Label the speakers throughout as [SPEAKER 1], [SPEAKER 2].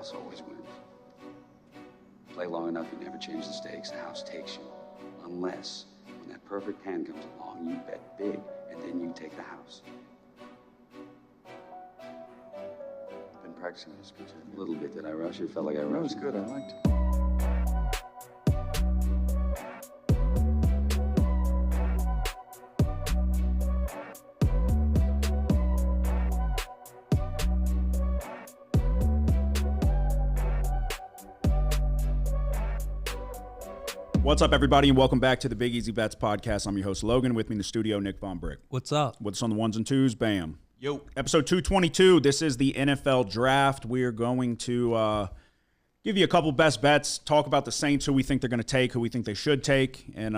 [SPEAKER 1] house always wins. Play long enough, you never change the stakes. The house takes you. Unless, when that perfect hand comes along, you bet big, and then you take the house. Been practicing this, could you? A little bit. Did I rush it? Felt like I rushed.
[SPEAKER 2] That was good. I liked it.
[SPEAKER 3] What's up, everybody, and welcome back to the Big Easy Bets podcast. I'm your host, Logan. With me in the studio, Nick Von Brick.
[SPEAKER 4] What's up?
[SPEAKER 3] What's on the ones and twos? Bam.
[SPEAKER 4] Yo.
[SPEAKER 3] Episode 222. This is the NFL Draft. We are going to give you a couple best bets, talk about the Saints, who we think they're going to take, who we think they should take, and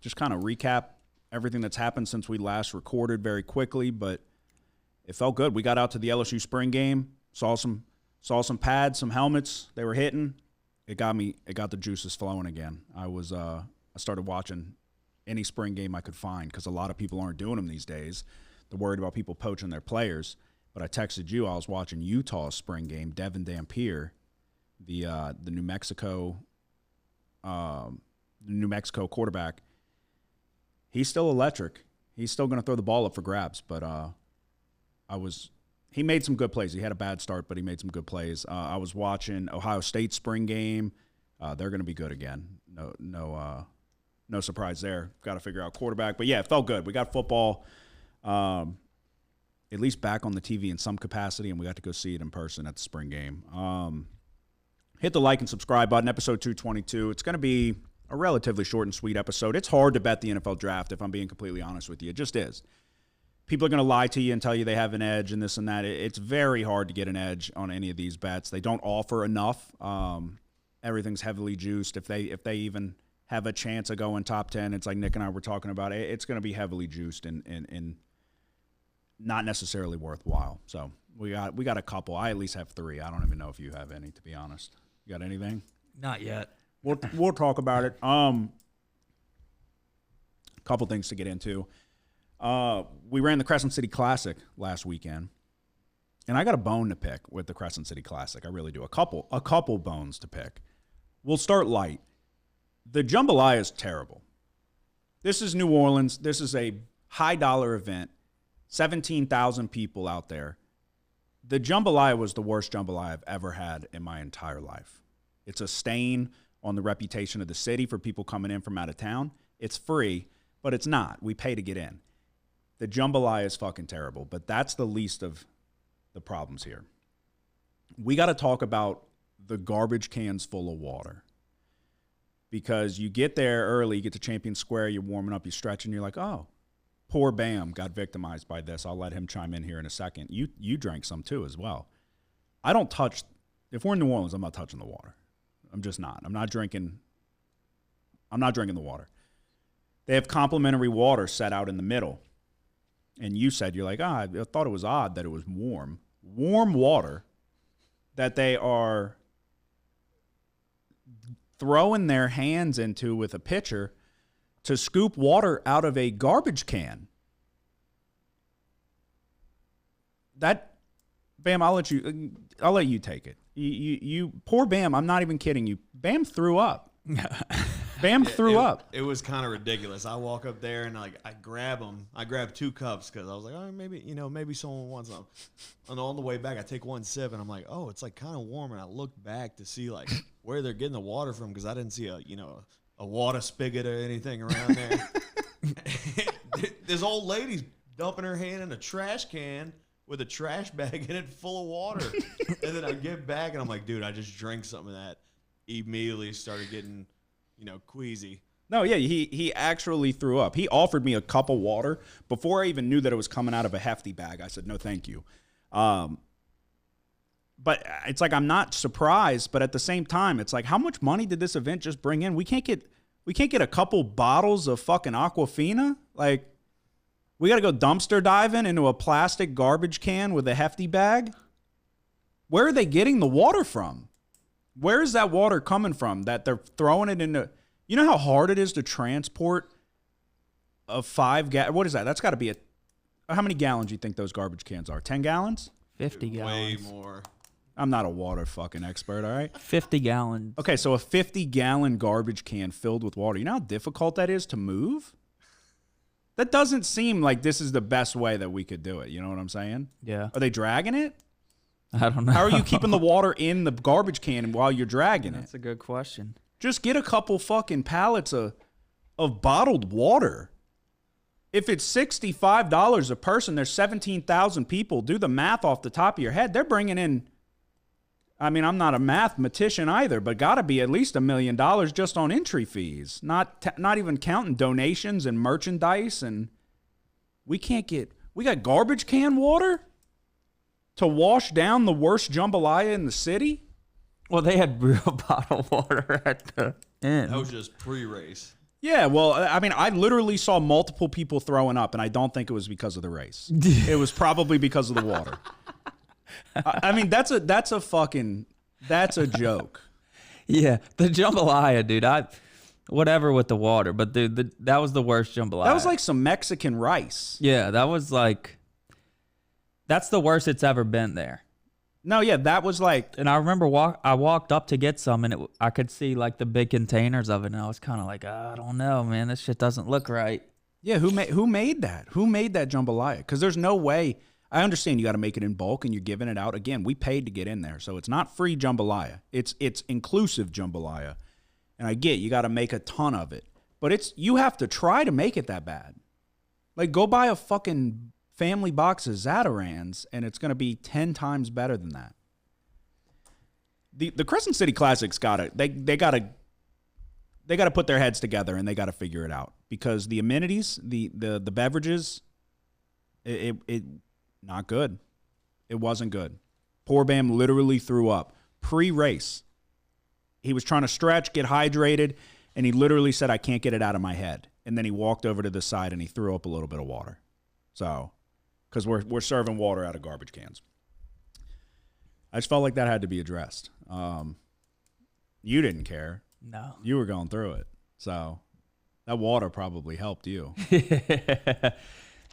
[SPEAKER 3] just kind of recap everything that's happened since we last recorded very quickly. But it felt good. We got out to the LSU spring game, saw some pads, some helmets they were hitting. It got the juices flowing again. I started watching any spring game I could find because a lot of people aren't doing them these days. They're worried about people poaching their players. But I texted you. I was watching Utah's spring game. Devin Dampier, the New Mexico quarterback. He's still electric. He's still going to throw the ball up for grabs. But he made some good plays. He had a bad start, but he made some good plays. I was watching Ohio State spring game. They're going to be good again. No surprise there. Got to figure out quarterback. But, yeah, it felt good. We got football at least back on the TV in some capacity, and we got to go see it in person at the spring game. Hit the like and subscribe button, episode 222. It's going to be a relatively short and sweet episode. It's hard to bet the NFL draft, if I'm being completely honest with you. It just is. People are going to lie to you and tell you they have an edge and this and that. It's very hard to get an edge on any of these bets. They don't offer enough. Everything's heavily juiced. If they even have a chance of going top 10, it's like Nick and I were talking about. It's going to be heavily juiced and not necessarily worthwhile. So we got a couple. I at least have three. I don't even know if you have any, to be honest. You got anything?
[SPEAKER 4] Not yet.
[SPEAKER 3] We'll talk about it. A couple things to get into. We ran the Crescent City Classic last weekend, and I got a bone to pick with the Crescent City Classic. I really do. A couple bones to pick. We'll start light. The jambalaya is terrible. This is New Orleans. This is a high-dollar event. 17,000 people out there. The jambalaya was the worst jambalaya I've ever had in my entire life. It's a stain on the reputation of the city for people coming in from out of town. It's free, but it's not. We pay to get in. The jambalaya is fucking terrible, but that's the least of the problems here. We got to talk about the garbage cans full of water. Because you get there early, you get to Champion Square, you're warming up, you stretch, and you're like, oh, poor Bam got victimized by this. I'll let him chime in here in a second. You drank some too as well. I don't touch, if we're in New Orleans, I'm not touching the water. I'm just not. I'm not drinking the water. They have complimentary water set out in the middle. And you said, you're like, I thought it was odd that it was warm. Warm water that they are throwing their hands into with a pitcher to scoop water out of a garbage can. That, Bam, I'll let you take it. You poor Bam, I'm not even kidding you. Bam threw up. Bam threw up.
[SPEAKER 5] It was kind of ridiculous. I walk up there and I grab them. I grabbed 2 cups because I was like, oh, maybe someone wants them. And on the way back, I take one sip and I'm like, oh, it's like kind of warm. And I look back to see like where they're getting the water from because I didn't see a water spigot or anything around there. This old lady's dumping her hand in a trash can with a trash bag in it full of water. And then I get back and I'm like, dude, I just drank some of that. Immediately started getting queasy.
[SPEAKER 3] No, yeah, he actually threw up. He offered me a cup of water before I even knew that it was coming out of a hefty bag. I said, no, thank you. But it's like I'm not surprised, but at the same time, it's like how much money did this event just bring in? We can't get a couple bottles of fucking Aquafina? Like, we got to go dumpster diving into a plastic garbage can with a hefty bag? Where are they getting the water from? Where is that water coming from that they're throwing it into? You know how hard it is to transport a 5 gallon? What is that? That's got to be how many gallons do you think those garbage cans are? 10 gallons?
[SPEAKER 4] 50 gallons.
[SPEAKER 5] Way more.
[SPEAKER 3] I'm not a water fucking expert, all right?
[SPEAKER 2] 50 gallons.
[SPEAKER 3] Okay, so a 50-gallon garbage can filled with water. You know how difficult that is to move? That doesn't seem like this is the best way that we could do it. You know what I'm saying?
[SPEAKER 2] Yeah.
[SPEAKER 3] Are they dragging it?
[SPEAKER 2] I don't know.
[SPEAKER 3] How are you keeping the water in the garbage can while you're dragging it?
[SPEAKER 2] That's a good question.
[SPEAKER 3] Just get a couple fucking pallets of bottled water. If it's $65 a person, there's 17,000 people. Do the math off the top of your head. They're bringing in, I mean, I'm not a mathematician either, but got to be at least $1 million just on entry fees. Not even counting donations and merchandise. And we got garbage can water to wash down the worst jambalaya in the city?
[SPEAKER 2] Well, they had real bottled water at the end.
[SPEAKER 5] That was just pre-race.
[SPEAKER 3] Yeah, well, I mean, I literally saw multiple people throwing up, and I don't think it was because of the race. It was probably because of the water. I mean, that's a joke.
[SPEAKER 2] Yeah, the jambalaya, dude. Whatever with the water, but dude, that was the worst jambalaya.
[SPEAKER 3] That was like some Mexican rice.
[SPEAKER 2] Yeah, that's the worst it's ever been there.
[SPEAKER 3] No, yeah, that was like,
[SPEAKER 2] And I remember I walked up to get some, and I could see like the big containers of it, and I was kind of like, I don't know, man, this shit doesn't look right.
[SPEAKER 3] yeah, who made that? Who made that jambalaya? Because there's no way. I understand you got to make it in bulk, and you're giving it out. Again, we paid to get in there, so it's not free jambalaya. It's inclusive jambalaya, and I get you got to make a ton of it, but you have to try to make it that bad. Like, go buy a fucking family box of Zatarans, and it's going to be 10 times better than that. The Crescent City Classic's got to they got to put their heads together, and they got to figure it out, because the amenities, the beverages, it not good. It wasn't good. Poor Bam literally threw up pre-race. He was trying to stretch, get hydrated, and he literally said, "I can't get it out of my head." And then he walked over to the side and he threw up a little bit of water. So, because we're serving water out of garbage cans. I just felt like that had to be addressed. You didn't care.
[SPEAKER 2] No.
[SPEAKER 3] You were going through it. So that water probably helped you.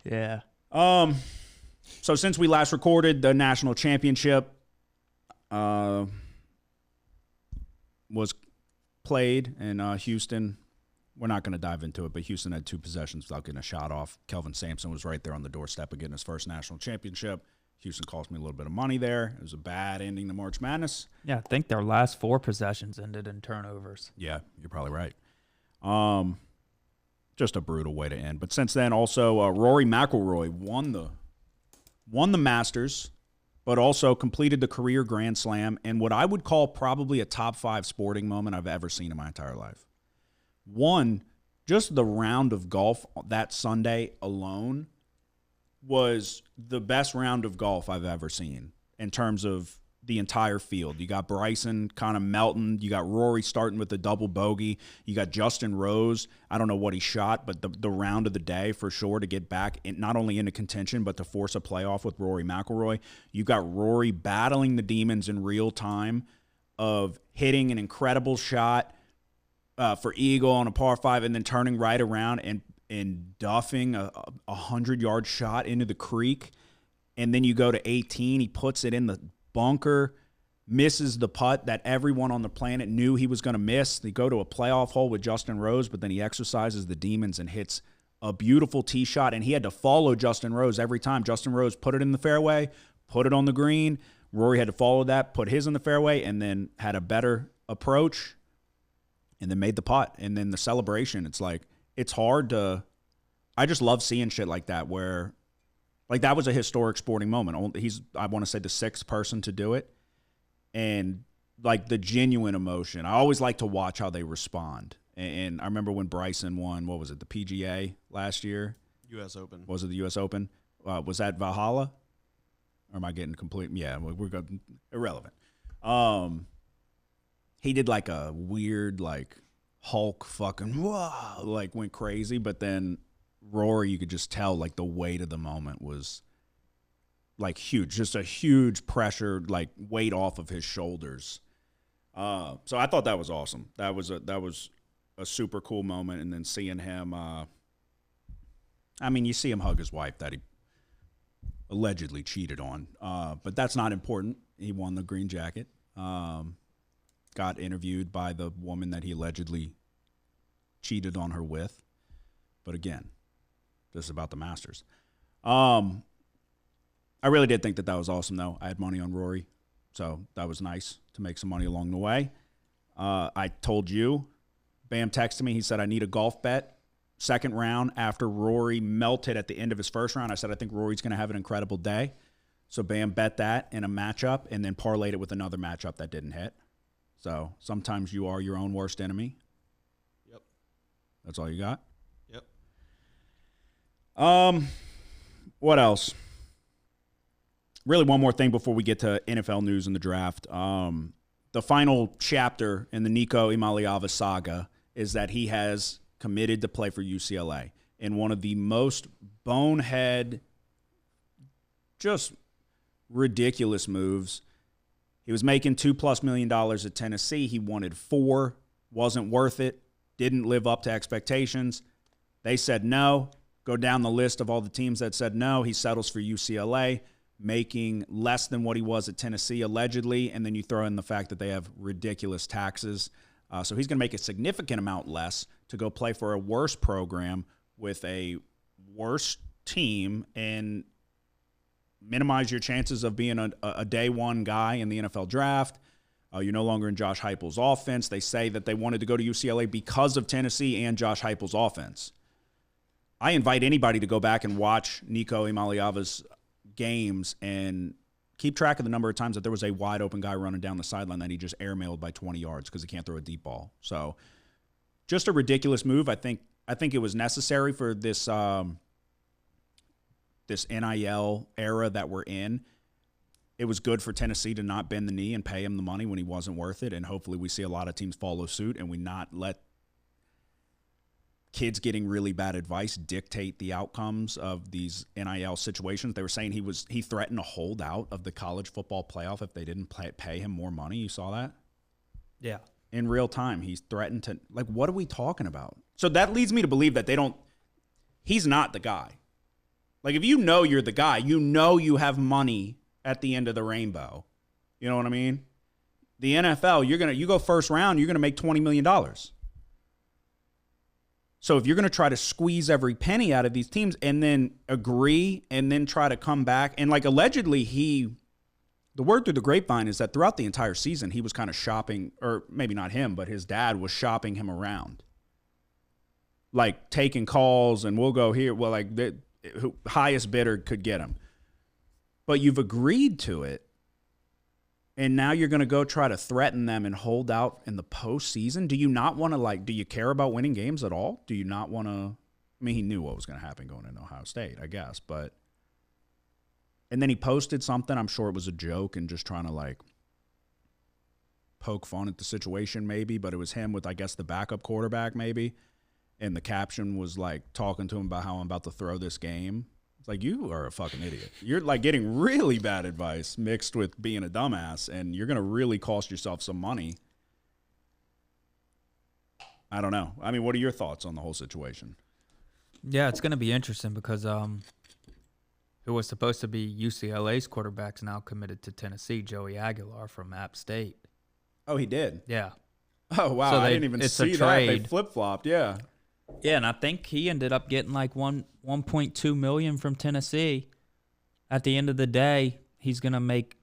[SPEAKER 2] Yeah.
[SPEAKER 3] So since we last recorded, the national championship was played in Houston. We're not going to dive into it, but Houston had 2 possessions without getting a shot off. Kelvin Sampson was right there on the doorstep of getting his first national championship. Houston cost me a little bit of money there. It was a bad ending to March Madness.
[SPEAKER 2] Yeah, I think their last 4 possessions ended in turnovers.
[SPEAKER 3] Yeah, you're probably right. Just a brutal way to end. But since then, also Rory McIlroy won the Masters, but also completed the career Grand Slam and what I would call probably a top 5 sporting moment I've ever seen in my entire life. One, just the round of golf that Sunday alone was the best round of golf I've ever seen in terms of the entire field. You got Bryson kind of melting. You got Rory starting with the double bogey. You got Justin Rose. I don't know what he shot, but the round of the day for sure to get back not only into contention, but to force a playoff with Rory McIlroy. You got Rory battling the demons in real time of hitting an incredible shot for eagle on a par 5 and then turning right around and duffing a 100-yard shot into the creek. And then you go to 18. He puts it in the bunker, misses the putt that everyone on the planet knew he was going to miss. They go to a playoff hole with Justin Rose, but then he exercises the demons and hits a beautiful tee shot. And he had to follow Justin Rose every time. Justin Rose put it in the fairway, put it on the green. Rory had to follow that, put his in the fairway, and then had a better approach and then made the putt. And then the celebration, it's like, it's hard to, I just love seeing shit like that where, like, that was a historic sporting moment. He's, I want to say, the 6th person to do it. And, like, the genuine emotion. I always like to watch how they respond. And I remember when Bryson won, what was it, the PGA last year?
[SPEAKER 5] U.S. Open.
[SPEAKER 3] Was it the U.S. Open? Was that Valhalla? Or am I getting complete? Yeah, we're going irrelevant. He did, like, a weird, like, Hulk fucking, whoa, like, went crazy. But then Rory, you could just tell, like, the weight of the moment was, like, huge. Just a huge pressure, like, weight off of his shoulders. So I thought that was awesome. That was a super cool moment. And then seeing him, I mean, you see him hug his wife, a allegedly cheated on. But that's not important. He won the green jacket. Got interviewed by the woman that he allegedly cheated on her with. But again, this is about the Masters. I really did think that was awesome, though. I had money on Rory, so that was nice to make some money along the way. I told you, Bam texted me. He said, I need a golf bet. Second round after Rory melted at the end of his first round. I said, I think Rory's going to have an incredible day. So Bam bet that in a matchup and then parlayed it with another matchup that didn't hit. So sometimes you are your own worst enemy.
[SPEAKER 5] Yep.
[SPEAKER 3] That's all you got?
[SPEAKER 5] Yep.
[SPEAKER 3] What else? Really one more thing before we get to NFL news and the draft. The final chapter in the Nico Imaliava saga is that he has committed to play for UCLA in one of the most bonehead, just ridiculous moves. He was making $2+ million at Tennessee. He wanted $4 million, wasn't worth it, didn't live up to expectations. They said no. Go down the list of all the teams that said no. He settles for UCLA, making less than what he was at Tennessee, allegedly, and then you throw in the fact that they have ridiculous taxes. So he's going to make a significant amount less to go play for a worse program with a worse team and minimize your chances of being a day one guy in the NFL draft. You're no longer in Josh Heupel's offense. They say that they wanted to go to UCLA because of Tennessee and Josh Heupel's offense. I invite anybody to go back and watch Nico Imaliava's games and keep track of the number of times that there was a wide open guy running down the sideline that he just airmailed by 20 yards because he can't throw a deep ball. So just a ridiculous move. I think it was necessary for this this NIL era that we're in. It was good for Tennessee to not bend the knee and pay him the money when he wasn't worth it, and hopefully we see a lot of teams follow suit and we not let kids getting really bad advice dictate the outcomes of these NIL situations. They were saying he threatened to hold out of the college football playoff if they didn't pay him more money. You saw that?
[SPEAKER 2] Yeah.
[SPEAKER 3] In real time, he's threatened to, like, what are we talking about? So that leads me to believe that he's not the guy. Like, if you know you're the guy, you know you have money at the end of the rainbow. You know what I mean? The NFL, you go first round, you're going to make $20 million. So if you're going to try to squeeze every penny out of these teams and then agree and then try to come back, and like allegedly the word through the grapevine is that throughout the entire season, he was kind of shopping, or maybe not him, but his dad was shopping him around. Like taking calls and we'll go here. Well, like the highest bidder could get him. But you've agreed to it. And now you're going to go try to threaten them and hold out in the postseason? Do you not want to, do you care about winning games at all? Do you not want to? I mean, he knew what was going to happen going into Ohio State, I guess. And then he posted something. I'm sure it was a joke and just trying to, poke fun at the situation maybe. But it was him with, I guess, the backup quarterback maybe. And the caption was, talking to him about how I'm about to throw this game. It's like, you are a fucking idiot. You're getting really bad advice mixed with being a dumbass, and you're going to really cost yourself some money. I don't know. I mean, what are your thoughts on the whole situation?
[SPEAKER 2] Yeah, it's going to be interesting because who was supposed to be UCLA's quarterback's now committed to Tennessee, Joey Aguilar from App State.
[SPEAKER 3] Oh, he did?
[SPEAKER 2] Yeah.
[SPEAKER 3] Oh, wow.
[SPEAKER 2] So
[SPEAKER 3] I didn't even see that. They flip-flopped, yeah.
[SPEAKER 2] Yeah, and I think he ended up getting $1.2 million from Tennessee. At the end of the day, he's going to make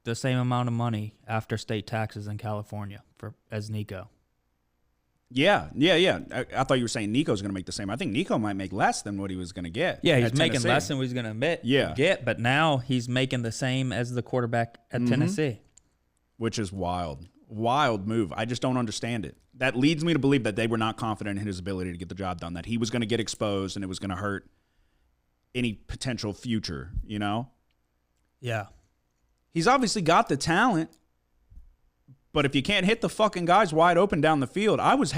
[SPEAKER 2] the same amount of money after state taxes in California as Nico.
[SPEAKER 3] Yeah. I thought you were saying Nico's going to make the same. I think Nico might make less than what he was going to get.
[SPEAKER 2] Yeah, he's making less than what he's going to get, but now he's making the same as the quarterback at Tennessee.
[SPEAKER 3] Which is wild. Wild move. I just don't understand it. That leads me to believe that they were not confident in his ability to get the job done, that he was going to get exposed and it was going to hurt any potential future, you know?
[SPEAKER 2] Yeah.
[SPEAKER 3] He's obviously got the talent, but if you can't hit the fucking guys wide open down the field, I was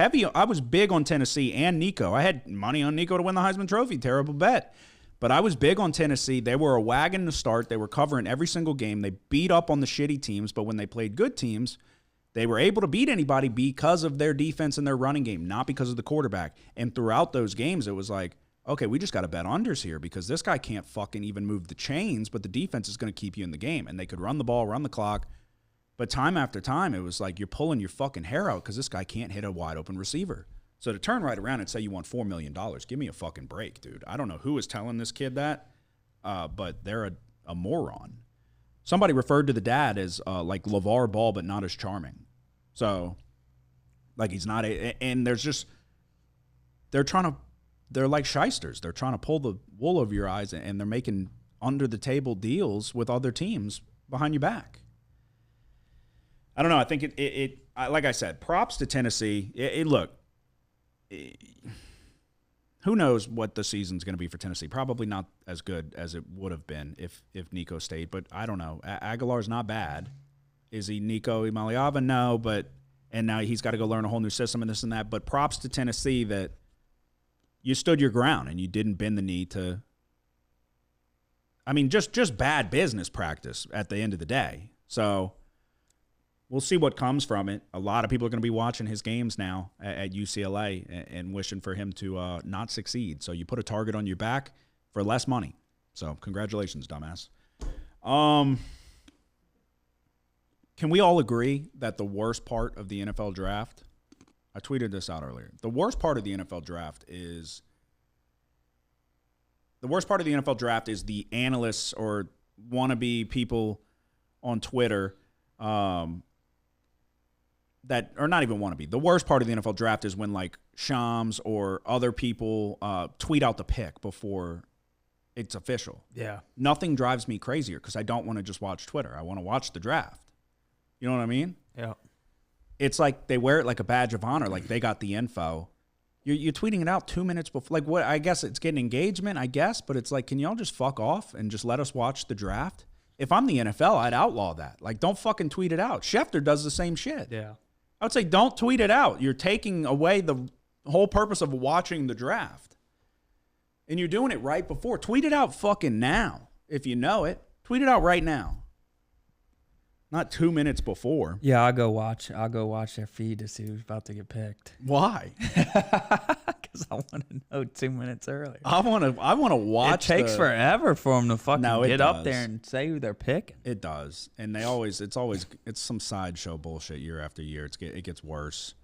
[SPEAKER 3] big on Tennessee and Nico. I had money on Nico to win the Heisman Trophy. Terrible bet. But I was big on Tennessee. They were a wagon to start. They were covering every single game. They beat up on the shitty teams, but when they played good teams, they were able to beat anybody because of their defense and their running game, not because of the quarterback. And throughout those games, it was like, okay, we just got to bet unders here because this guy can't fucking even move the chains, but the defense is going to keep you in the game. And they could run the ball, run the clock. But time after time, it was like you're pulling your fucking hair out because this guy can't hit a wide open receiver. So to turn right around and say you want $4 million, give me a fucking break, dude. I don't know who is telling this kid that, but they're a moron. Somebody referred to the dad as like LeVar Ball, but not as charming. So, like he's not and there's just, they're like shysters. They're trying to pull the wool over your eyes, and they're making under the table deals with other teams behind your back. I don't know. I think like I said, props to Tennessee. Who knows what the season's going to be for Tennessee? Probably not as good as it would have been if Nico stayed, but I don't know. Aguilar's not bad. Is he Nico Imaliava? No, and now he's got to go learn a whole new system and this and that. But props to Tennessee that you stood your ground and you didn't bend the knee to. I mean, just bad business practice at the end of the day. So we'll see what comes from it. A lot of people are going to be watching his games now at UCLA and wishing for him to not succeed. So you put a target on your back for less money. So congratulations, dumbass. Can we all agree that the worst part of the NFL draft, I tweeted this out earlier, the worst part of the NFL draft is the analysts or wannabe people on Twitter that are not even wannabe. The worst part of the NFL draft is when like Shams or other people tweet out the pick before it's official.
[SPEAKER 2] Yeah.
[SPEAKER 3] Nothing drives me crazier because I don't want to just watch Twitter. I want to watch the draft. You know what I mean?
[SPEAKER 2] Yeah.
[SPEAKER 3] It's like they wear it like a badge of honor, like they got the info. You're tweeting it out 2 minutes before. Like what? I guess it's getting engagement, I guess, but it's like, can y'all just fuck off and just let us watch the draft? If I'm the NFL, I'd outlaw that. Like, don't fucking tweet it out. Schefter does the same shit.
[SPEAKER 2] Yeah.
[SPEAKER 3] I would say don't tweet it out. You're taking away the whole purpose of watching the draft. And you're doing it right before. Tweet it out fucking now. If you know it, tweet it out right now. Not 2 minutes before.
[SPEAKER 2] Yeah, I'll go watch their feed to see who's about to get picked.
[SPEAKER 3] Why?
[SPEAKER 2] Because I want to know 2 minutes earlier.
[SPEAKER 3] I want to watch.
[SPEAKER 2] It takes forever for them to fucking get up
[SPEAKER 3] does.
[SPEAKER 2] there and say who they're picking.
[SPEAKER 3] It does, and it's some sideshow bullshit year after year. It gets worse.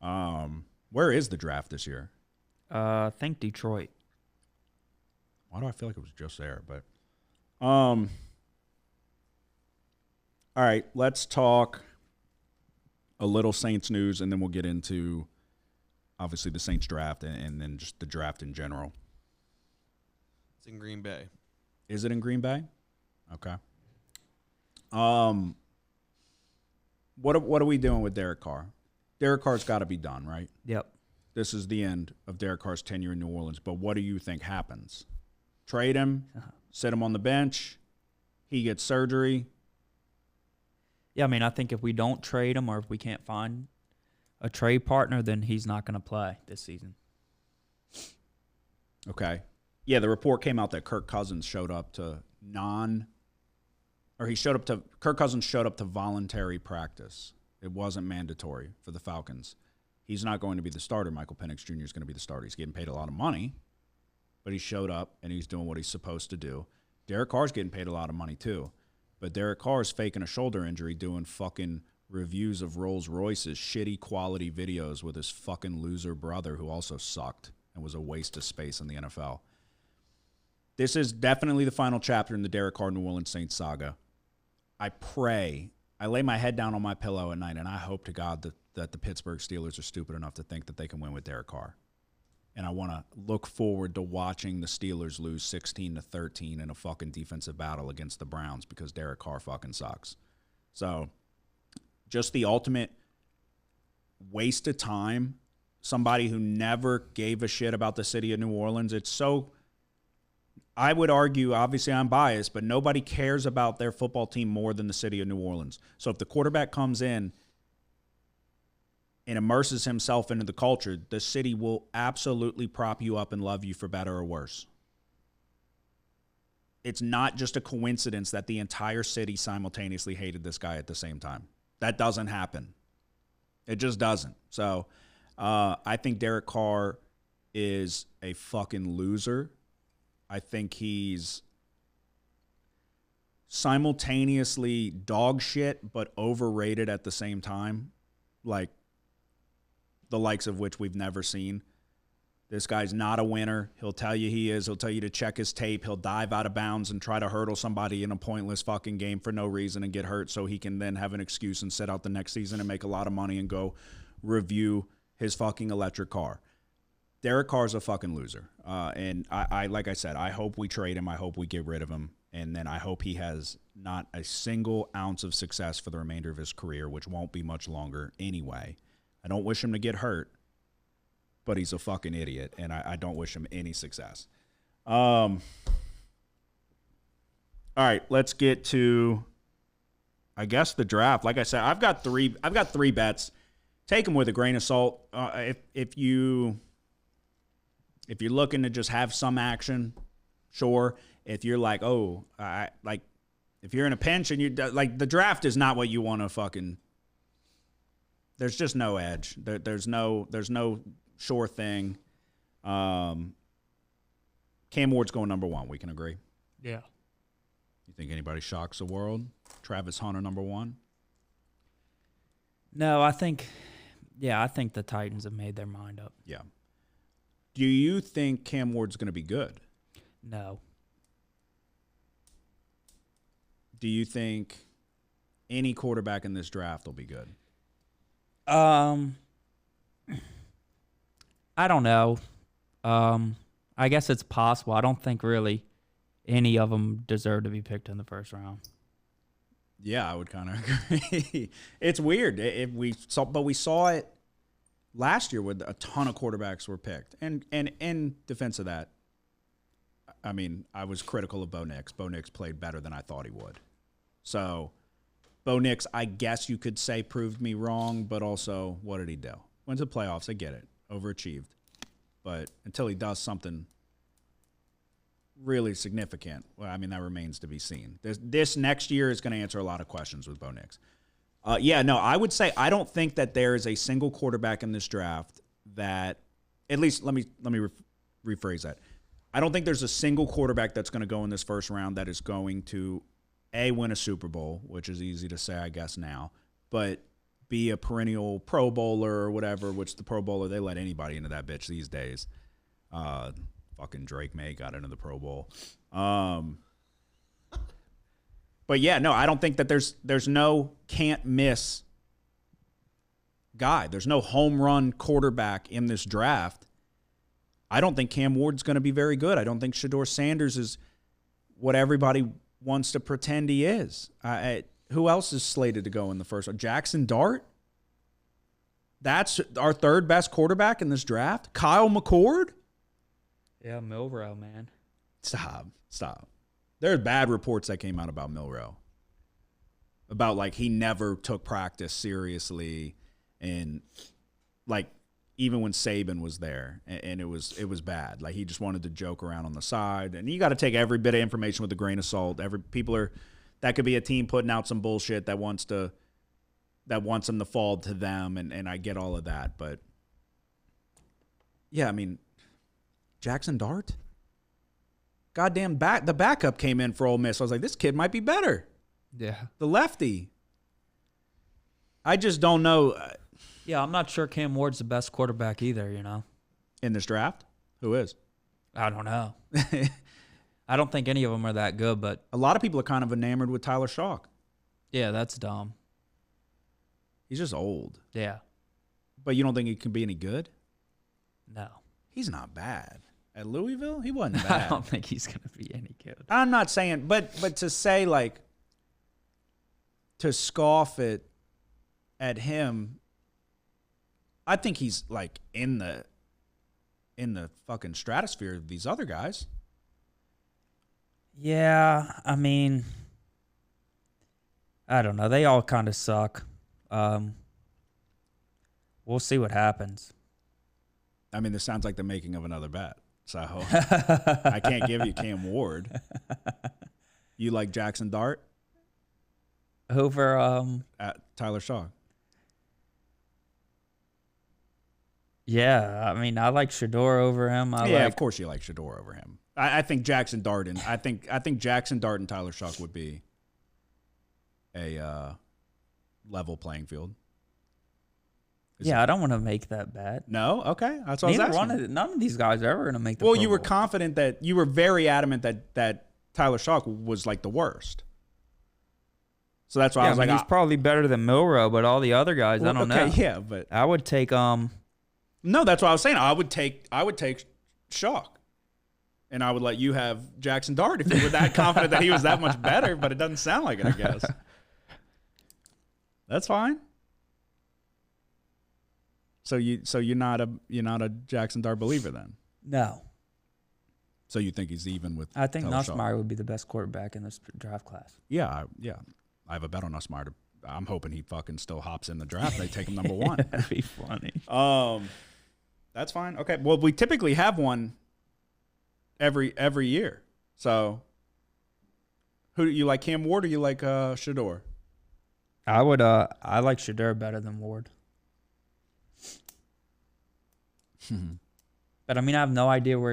[SPEAKER 3] Where is the draft this year?
[SPEAKER 2] I think Detroit.
[SPEAKER 3] Why do I feel like it was just there? But, all right, let's talk a little Saints news, and then we'll get into obviously the Saints draft and then just the draft in general.
[SPEAKER 5] It's in Green Bay.
[SPEAKER 3] Is it in Green Bay? Okay. What are we doing with Derek Carr? Derek Carr's got to be done, right?
[SPEAKER 2] Yep.
[SPEAKER 3] This is the end of Derek Carr's tenure in New Orleans. But what do you think happens? Trade him, sit him on the bench, he gets surgery.
[SPEAKER 2] Yeah, I mean, I think if we don't trade him or if we can't find a trade partner, then he's not going to play this season.
[SPEAKER 3] Okay. Yeah, the report came out that Kirk Cousins showed up to Kirk Cousins showed up to voluntary practice. It wasn't mandatory for the Falcons. He's not going to be the starter. Michael Penix Jr. is going to be the starter. He's getting paid a lot of money, but he showed up and he's doing what he's supposed to do. Derek Carr's getting paid a lot of money too, but Derek Carr's faking a shoulder injury doing fucking reviews of Rolls Royce's shitty quality videos with his fucking loser brother who also sucked and was a waste of space in the NFL. This is definitely the final chapter in the Derek Carr New Orleans Saints saga. I lay my head down on my pillow at night, and I hope to God that the Pittsburgh Steelers are stupid enough to think that they can win with Derek Carr. And I want to look forward to watching the Steelers lose 16-13 in a fucking defensive battle against the Browns because Derek Carr fucking sucks. So, just the ultimate waste of time. Somebody who never gave a shit about the city of New Orleans. It's so... I would argue, obviously I'm biased, but nobody cares about their football team more than the city of New Orleans. So if the quarterback comes in and immerses himself into the culture, the city will absolutely prop you up and love you for better or worse. It's not just a coincidence that the entire city simultaneously hated this guy at the same time. That doesn't happen. It just doesn't. So I think Derek Carr is a fucking loser. I think he's simultaneously dog shit but overrated at the same time, like the likes of which we've never seen. This guy's not a winner. He'll tell you he is. He'll tell you to check his tape. He'll dive out of bounds and try to hurdle somebody in a pointless fucking game for no reason and get hurt so he can then have an excuse and sit out the next season and make a lot of money and go review his fucking electric car. Derek Carr's a fucking loser. And I like I said, I hope we trade him. I hope we get rid of him. And then I hope he has not a single ounce of success for the remainder of his career, which won't be much longer anyway. I don't wish him to get hurt, but he's a fucking idiot, and I don't wish him any success. All right, let's get to, I guess, the draft. Like I said, I've got three bets. Take them with a grain of salt. If you're looking to just have some action, sure. If you're like, if you're in a pinch and you like, the draft is not what you want to fucking. There's just no edge. There's no sure thing. Cam Ward's going number 1. We can agree.
[SPEAKER 2] Yeah.
[SPEAKER 3] You think anybody shocks the world? Travis Hunter number 1.
[SPEAKER 2] No, I think the Titans have made their mind up.
[SPEAKER 3] Yeah. Do you think Cam Ward's going to be good?
[SPEAKER 2] No.
[SPEAKER 3] Do you think any quarterback in this draft will be good?
[SPEAKER 2] I don't know. I guess it's possible. I don't think really any of them deserve to be picked in the first round.
[SPEAKER 3] Yeah, I would kind of agree. It's weird. We saw it last year when a ton of quarterbacks were picked. And in defense of that, I mean, I was critical of Bo Nix. Bo Nix played better than I thought he would. So Bo Nix, I guess you could say, proved me wrong, but also, what did he do? Went to the playoffs. I get it. Overachieved. But until he does something really significant, well, I mean, that remains to be seen. This next year is going to answer a lot of questions with Bo Nix. I would say I don't think that there is a single quarterback in this draft that, at least let me rephrase that. I don't think there's a single quarterback that's going to go in this first round that is going to, A, win a Super Bowl, which is easy to say, I guess, now, but be a perennial Pro Bowler or whatever, which the Pro Bowler, they let anybody into that bitch these days. Fucking Drake May got into the Pro Bowl. But yeah, no, I don't think that there's no can't miss guy. There's no home run quarterback in this draft. I don't think Cam Ward's going to be very good. I don't think Shedeur Sanders is what everybody wants to pretend he is. Who else is slated to go in the first one? Jackson Dart? That's our third best quarterback in this draft? Kyle McCord?
[SPEAKER 2] Yeah, Milrow, man.
[SPEAKER 3] Stop. There's bad reports that came out about Milrow. About, like, he never took practice seriously. And, like, even when Saban was there, and it was bad. Like, he just wanted to joke around on the side. And you got to take every bit of information with a grain of salt. That could be a team putting out some bullshit that wants them to fall to them, and I get all of that. But, yeah, I mean, Jackson Dart? Goddamn, the backup came in for Ole Miss. I was like, this kid might be better.
[SPEAKER 2] Yeah.
[SPEAKER 3] The lefty. I just don't know.
[SPEAKER 2] Yeah, I'm not sure Cam Ward's the best quarterback either, you know.
[SPEAKER 3] In this draft? Who is?
[SPEAKER 2] I don't know. I don't think any of them are that good, but
[SPEAKER 3] A lot of people are kind of enamored with Tyler Shock.
[SPEAKER 2] yeah, that's dumb.
[SPEAKER 3] He's just old.
[SPEAKER 2] Yeah.
[SPEAKER 3] But you don't think he can be any good?
[SPEAKER 2] No.
[SPEAKER 3] He's not bad. At Louisville, he wasn't
[SPEAKER 2] I
[SPEAKER 3] bad.
[SPEAKER 2] don't think he's going to be any good.
[SPEAKER 3] I'm not saying, but to say, like, to scoff at him, I think he's, like, in the fucking stratosphere of these other guys.
[SPEAKER 2] Yeah, I mean, I don't know. They all kind of suck. We'll see what happens.
[SPEAKER 3] I mean, this sounds like the making of another bet. So I can't give you Cam Ward. You like Jackson Dart?
[SPEAKER 2] Over,
[SPEAKER 3] At Tyler Shaw.
[SPEAKER 2] Yeah, I mean, I like Shador over him.
[SPEAKER 3] Yeah, of course you like Shador over him. I think Jackson Dart and I think Jackson Dart and Tyler Shuck would be a level playing field.
[SPEAKER 2] I don't want to make that bet.
[SPEAKER 3] No, okay, that's what I was asking.
[SPEAKER 2] None of these guys are ever going to make the
[SPEAKER 3] Well,
[SPEAKER 2] Pro
[SPEAKER 3] you were
[SPEAKER 2] Bowl.
[SPEAKER 3] confident that you were very adamant that Tyler Shuck was like the worst. So that's why I was like,
[SPEAKER 2] he's probably better than Milrow, but all the other guys, I don't know.
[SPEAKER 3] Yeah, but
[SPEAKER 2] I would take
[SPEAKER 3] no, that's what I was saying. I would take Shuck, and I would let you have Jackson Dart if you were that confident that he was that much better. But it doesn't sound like it. I guess that's fine. So you're not a Jackson Dart believer then.
[SPEAKER 2] no.
[SPEAKER 3] So you think he's even with?
[SPEAKER 2] I think
[SPEAKER 3] Tyler Shuck?
[SPEAKER 2] Nussmeier would be the best quarterback in this draft class.
[SPEAKER 3] Yeah. I have a bet on Nussmeier. I'm hoping he fucking still hops in the draft. They take him number one.
[SPEAKER 2] That'd be funny.
[SPEAKER 3] That's fine. Okay. Well, we typically have one every year. So, who do you like, Cam Ward or you like Shador?
[SPEAKER 2] I would. I like Shador better than Ward. But I mean, I have no idea where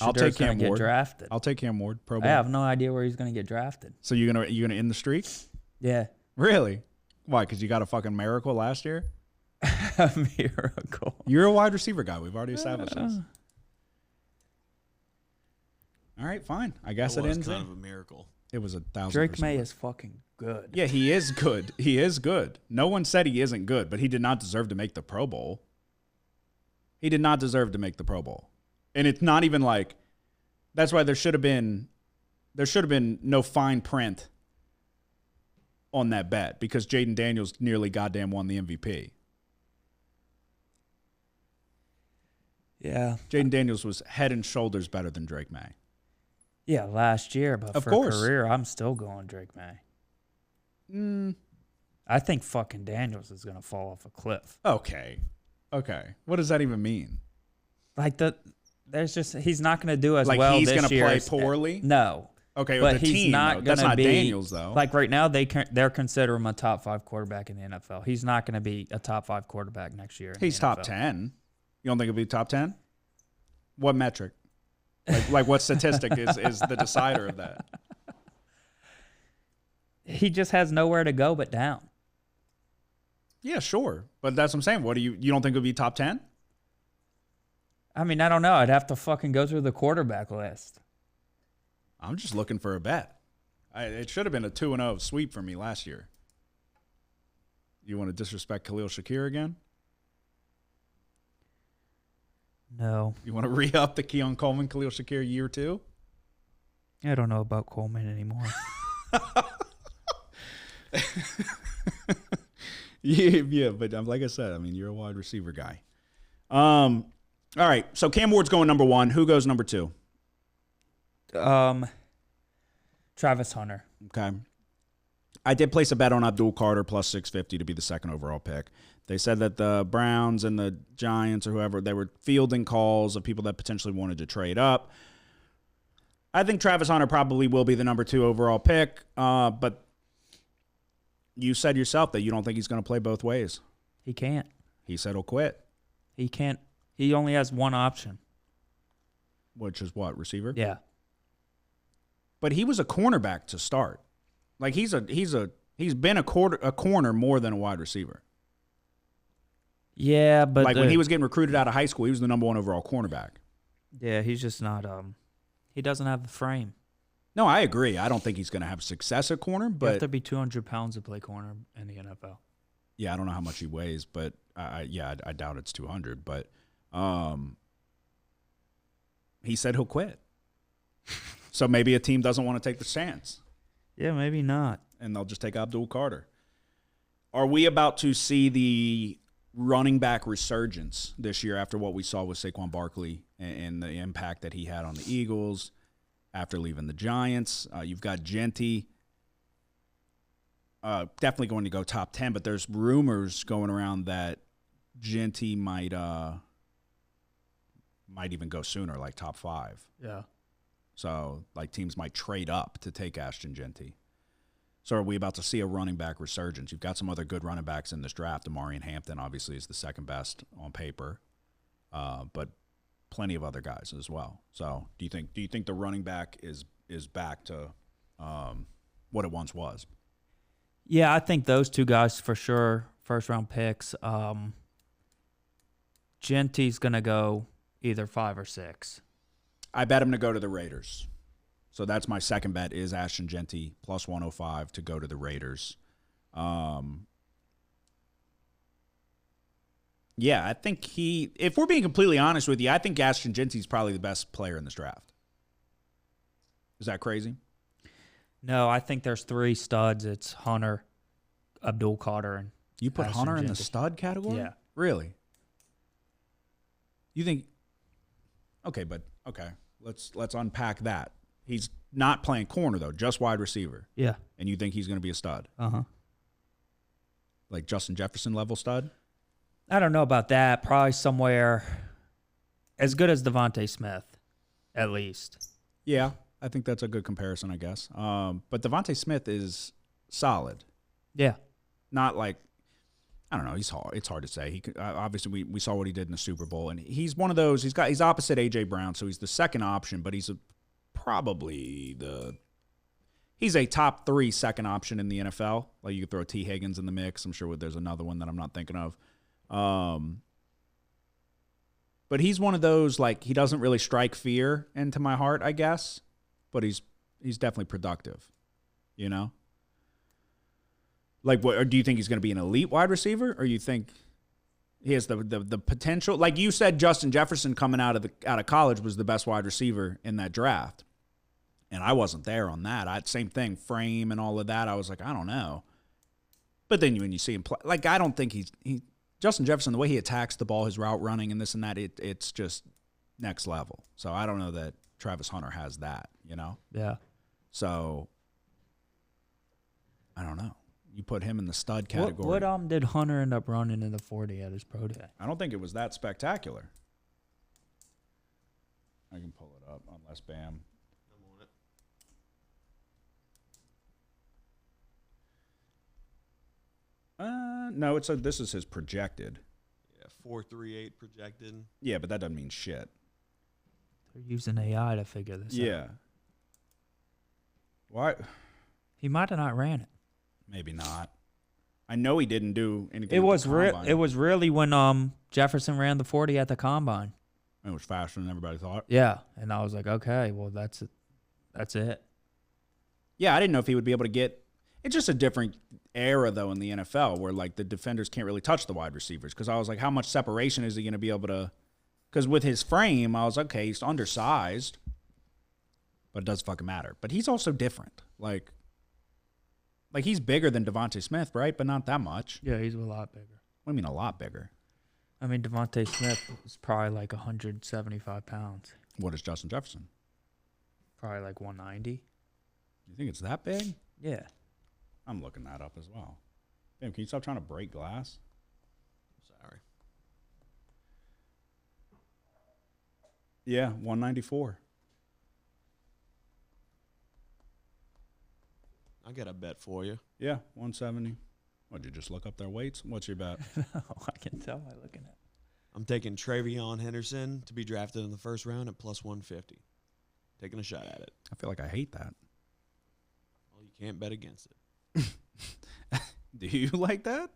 [SPEAKER 3] I'll take
[SPEAKER 2] Shador's going
[SPEAKER 3] Cam
[SPEAKER 2] to get
[SPEAKER 3] Ward.
[SPEAKER 2] drafted.
[SPEAKER 3] I'll take Cam Ward. Pro
[SPEAKER 2] I
[SPEAKER 3] Bowl.
[SPEAKER 2] have no idea where he's going to get drafted.
[SPEAKER 3] So you're gonna end the streak?
[SPEAKER 2] Yeah,
[SPEAKER 3] Really? Why? Because you got a fucking miracle last year?
[SPEAKER 2] a miracle.
[SPEAKER 3] You're a wide receiver guy. We've already established this. All right, fine. I guess it
[SPEAKER 5] was
[SPEAKER 3] ends
[SPEAKER 5] kind
[SPEAKER 3] in.
[SPEAKER 5] of a miracle.
[SPEAKER 3] It was 1,000%.
[SPEAKER 2] Drake May is fucking good.
[SPEAKER 3] Yeah, he is good. He is good. No one said he isn't good, but he did not deserve to make the Pro Bowl. He did not deserve to make the Pro Bowl. And it's not even like that's why there should have been no fine print on that bet because Jaden Daniels nearly goddamn won the MVP.
[SPEAKER 2] Yeah.
[SPEAKER 3] Jaden Daniels was head and shoulders better than Drake May.
[SPEAKER 2] Yeah, last year, but
[SPEAKER 3] Of
[SPEAKER 2] for
[SPEAKER 3] course.
[SPEAKER 2] career, I'm still going Drake May. I think fucking Daniels is gonna fall off a cliff.
[SPEAKER 3] Okay. What does that even mean?
[SPEAKER 2] Like he's not gonna do as
[SPEAKER 3] Like
[SPEAKER 2] well.
[SPEAKER 3] he's
[SPEAKER 2] this
[SPEAKER 3] gonna
[SPEAKER 2] year
[SPEAKER 3] play
[SPEAKER 2] as-
[SPEAKER 3] poorly?
[SPEAKER 2] No,
[SPEAKER 3] Okay,
[SPEAKER 2] but
[SPEAKER 3] with the
[SPEAKER 2] he's
[SPEAKER 3] team,
[SPEAKER 2] not
[SPEAKER 3] though.
[SPEAKER 2] gonna
[SPEAKER 3] That's not
[SPEAKER 2] be
[SPEAKER 3] Daniels, though.
[SPEAKER 2] Like right now, they're considering him a top 5 quarterback in the NFL. He's not gonna be a top 5 quarterback next year.
[SPEAKER 3] He's top 10. You don't think he'll be top 10? What metric? Like what statistic is the decider of that?
[SPEAKER 2] He just has nowhere to go but down.
[SPEAKER 3] Yeah, sure. But that's what I'm saying. What do you don't think he'll be top 10?
[SPEAKER 2] I mean, I don't know. I'd have to fucking go through the quarterback list.
[SPEAKER 3] I'm just looking for a bet. It should have been a 2-0 sweep for me last year. You want to disrespect Khalil Shakir again?
[SPEAKER 2] No,
[SPEAKER 3] You want to re-up the Keon Coleman, Khalil Shakir year 2?
[SPEAKER 2] I don't know about Coleman anymore.
[SPEAKER 3] Yeah, but like I said, I mean, you're a wide receiver guy. All right, so Cam Ward's going number 1. Who goes number 2?
[SPEAKER 2] Travis Hunter.
[SPEAKER 3] Okay. I did place a bet on Abdul Carter plus 650 to be the second overall pick. They said that the Browns and the Giants or whoever, they were fielding calls of people that potentially wanted to trade up. I think Travis Hunter probably will be the number 2 overall pick, but you said yourself that you don't think he's going to play both ways.
[SPEAKER 2] He can't.
[SPEAKER 3] He said he'll quit,
[SPEAKER 2] He can't. He only has one option.
[SPEAKER 3] which is what, receiver?
[SPEAKER 2] Yeah.
[SPEAKER 3] But he was a cornerback to start. Like he's been a corner more than a wide receiver.
[SPEAKER 2] Yeah, but
[SPEAKER 3] Like when he was getting recruited out of high school, he was the number 1 overall cornerback.
[SPEAKER 2] yeah, he's just not. He doesn't have the frame.
[SPEAKER 3] No, I agree. I don't think he's going to have success at corner,
[SPEAKER 2] You have
[SPEAKER 3] but
[SPEAKER 2] to be 200 pounds to play corner in the NFL.
[SPEAKER 3] yeah, I don't know how much he weighs, but I doubt it's 200. But he said he'll quit. So maybe a team doesn't want to take the chance,
[SPEAKER 2] Yeah, maybe not.
[SPEAKER 3] and they'll just take Abdul Carter. Are we about to see the running back resurgence this year after what we saw with Saquon Barkley and the impact that he had on the Eagles after leaving the Giants? You've got Genty. Definitely going to go top 10, but there's rumors going around that Genty might even go sooner, like top 5.
[SPEAKER 2] Yeah.
[SPEAKER 3] So, like, teams might trade up to take Ashton Genty. So, are we about to see a running back resurgence? You've got some other good running backs in this draft. Amarian Hampton, obviously, is the second best on paper. but plenty of other guys as well. So do you think the running back is back to what it once was?
[SPEAKER 2] Yeah, I think those two guys for sure, first round picks. Genty's going to go either 5 or 6.
[SPEAKER 3] I bet him to go to the Raiders. So that's my second bet is Ashton Genty plus 105 to go to the Raiders. Yeah, I think if we're being completely honest with you, I think Ashton Genty's probably the best player in this draft. Is that crazy?
[SPEAKER 2] No, I think there's 3 studs. It's Hunter, Abdul Carter, and
[SPEAKER 3] You put
[SPEAKER 2] Ashton
[SPEAKER 3] Hunter in the
[SPEAKER 2] Genty.
[SPEAKER 3] stud category?
[SPEAKER 2] Yeah.
[SPEAKER 3] Really? You think okay, let's unpack that. He's not playing corner though, just wide receiver.
[SPEAKER 2] Yeah.
[SPEAKER 3] And you think he's going to be a stud?
[SPEAKER 2] Uh-huh.
[SPEAKER 3] Like Justin Jefferson level stud?
[SPEAKER 2] I don't know about that. Probably somewhere as good as Devontae Smith, at least.
[SPEAKER 3] Yeah, I think that's a good comparison, I guess. But Devontae Smith is solid.
[SPEAKER 2] Yeah.
[SPEAKER 3] Not like, I don't know. It's hard to say. He could, obviously we saw what he did in the Super Bowl, and he's one of those. He's opposite AJ Brown, so he's the second option, but he's he's a top 3 second option in the NFL. Like you could throw T Higgins in the mix. I'm sure there's another one that I'm not thinking of. But he's one of those, like, he doesn't really strike fear into my heart, I guess. But he's definitely productive, you know? Like, or do you think he's going to be an elite wide receiver, or you think he has the potential? Like you said, Justin Jefferson coming out of college was the best wide receiver in that draft, and I wasn't there on that. Same thing, frame and all of that. I was like, I don't know. But then when you see him play, like, I don't think he's Justin Jefferson, the way he attacks the ball, his route running, and this and that, it's just next level. So I don't know that Travis Hunter has that, you know?
[SPEAKER 2] Yeah.
[SPEAKER 3] So I don't know. You put him in the stud category.
[SPEAKER 2] What did Hunter end up running in the 40 at his pro day?
[SPEAKER 3] I don't think it was that spectacular. I can pull it up unless Bam.
[SPEAKER 5] I'm on it.
[SPEAKER 3] No, this is his projected.
[SPEAKER 5] Yeah, 4.38 projected.
[SPEAKER 3] Yeah, but that doesn't mean shit.
[SPEAKER 2] They're using AI to figure this out.
[SPEAKER 3] Yeah. Why?
[SPEAKER 2] He might have not ran it.
[SPEAKER 3] Maybe not. I know he didn't do anything.
[SPEAKER 2] It
[SPEAKER 3] at
[SPEAKER 2] was
[SPEAKER 3] the combine.
[SPEAKER 2] it was really when Jefferson ran the 40 at the combine.
[SPEAKER 3] It was faster than everybody thought.
[SPEAKER 2] Yeah, and I was like, okay, well that's it.
[SPEAKER 3] Yeah, I didn't know if he would be able to get. It's just a different era though in the NFL where like the defenders can't really touch the wide receivers because I was like, how much separation is he going to be able to? Because with his frame, I was like, okay, he's undersized, but it doesn't fucking matter. But he's also different. Like he's bigger than Devontae Smith, right? But not that much.
[SPEAKER 2] Yeah, he's a lot bigger.
[SPEAKER 3] What do you mean a lot bigger?
[SPEAKER 2] I mean, Devontae Smith was probably like 175 pounds.
[SPEAKER 3] What is Justin Jefferson?
[SPEAKER 2] Probably like 190.
[SPEAKER 3] You think it's that big?
[SPEAKER 2] Yeah.
[SPEAKER 3] I'm looking that up as well. Damn, can you stop trying to break glass?
[SPEAKER 5] Sorry.
[SPEAKER 3] Yeah, 194.
[SPEAKER 5] I got a bet for you.
[SPEAKER 3] Yeah, 170. What'd you just look up their weights? What's your bet?
[SPEAKER 2] No, I can tell by looking at it.
[SPEAKER 5] I'm taking Travion Henderson to be drafted in the first round at plus 150. Taking a shot at it.
[SPEAKER 3] I feel like I hate that.
[SPEAKER 5] Well, you can't bet against it.
[SPEAKER 3] Do you like that?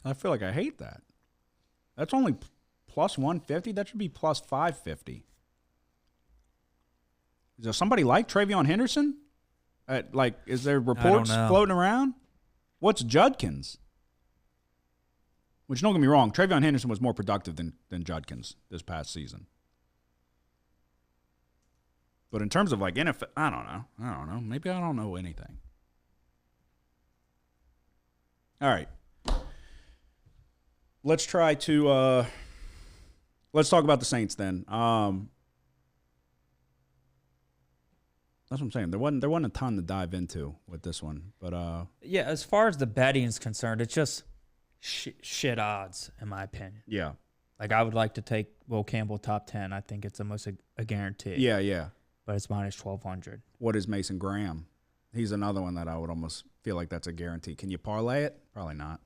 [SPEAKER 3] I feel like I hate that. That's only plus 150. That should be plus 550. Is there somebody like Travion Henderson? Is there reports
[SPEAKER 2] know.
[SPEAKER 3] floating around? What's Judkins? Which, don't get me wrong, Travion Henderson was more productive than Judkins this past season. But in terms of like NFL, I don't know. Maybe I don't know anything. All right. Let's try to let's talk about the Saints then. That's what I'm saying. There wasn't a ton to dive into with this one, but
[SPEAKER 2] Yeah, as far as the betting is concerned, it's just shit odds, in my opinion.
[SPEAKER 3] yeah,
[SPEAKER 2] Like, I would like to take Will Campbell top 10. I think it's almost a guarantee.
[SPEAKER 3] yeah.
[SPEAKER 2] But it's minus 1,200.
[SPEAKER 3] What is Mason Graham? He's another one that I would almost feel like that's a guarantee. Can you parlay it? Probably not.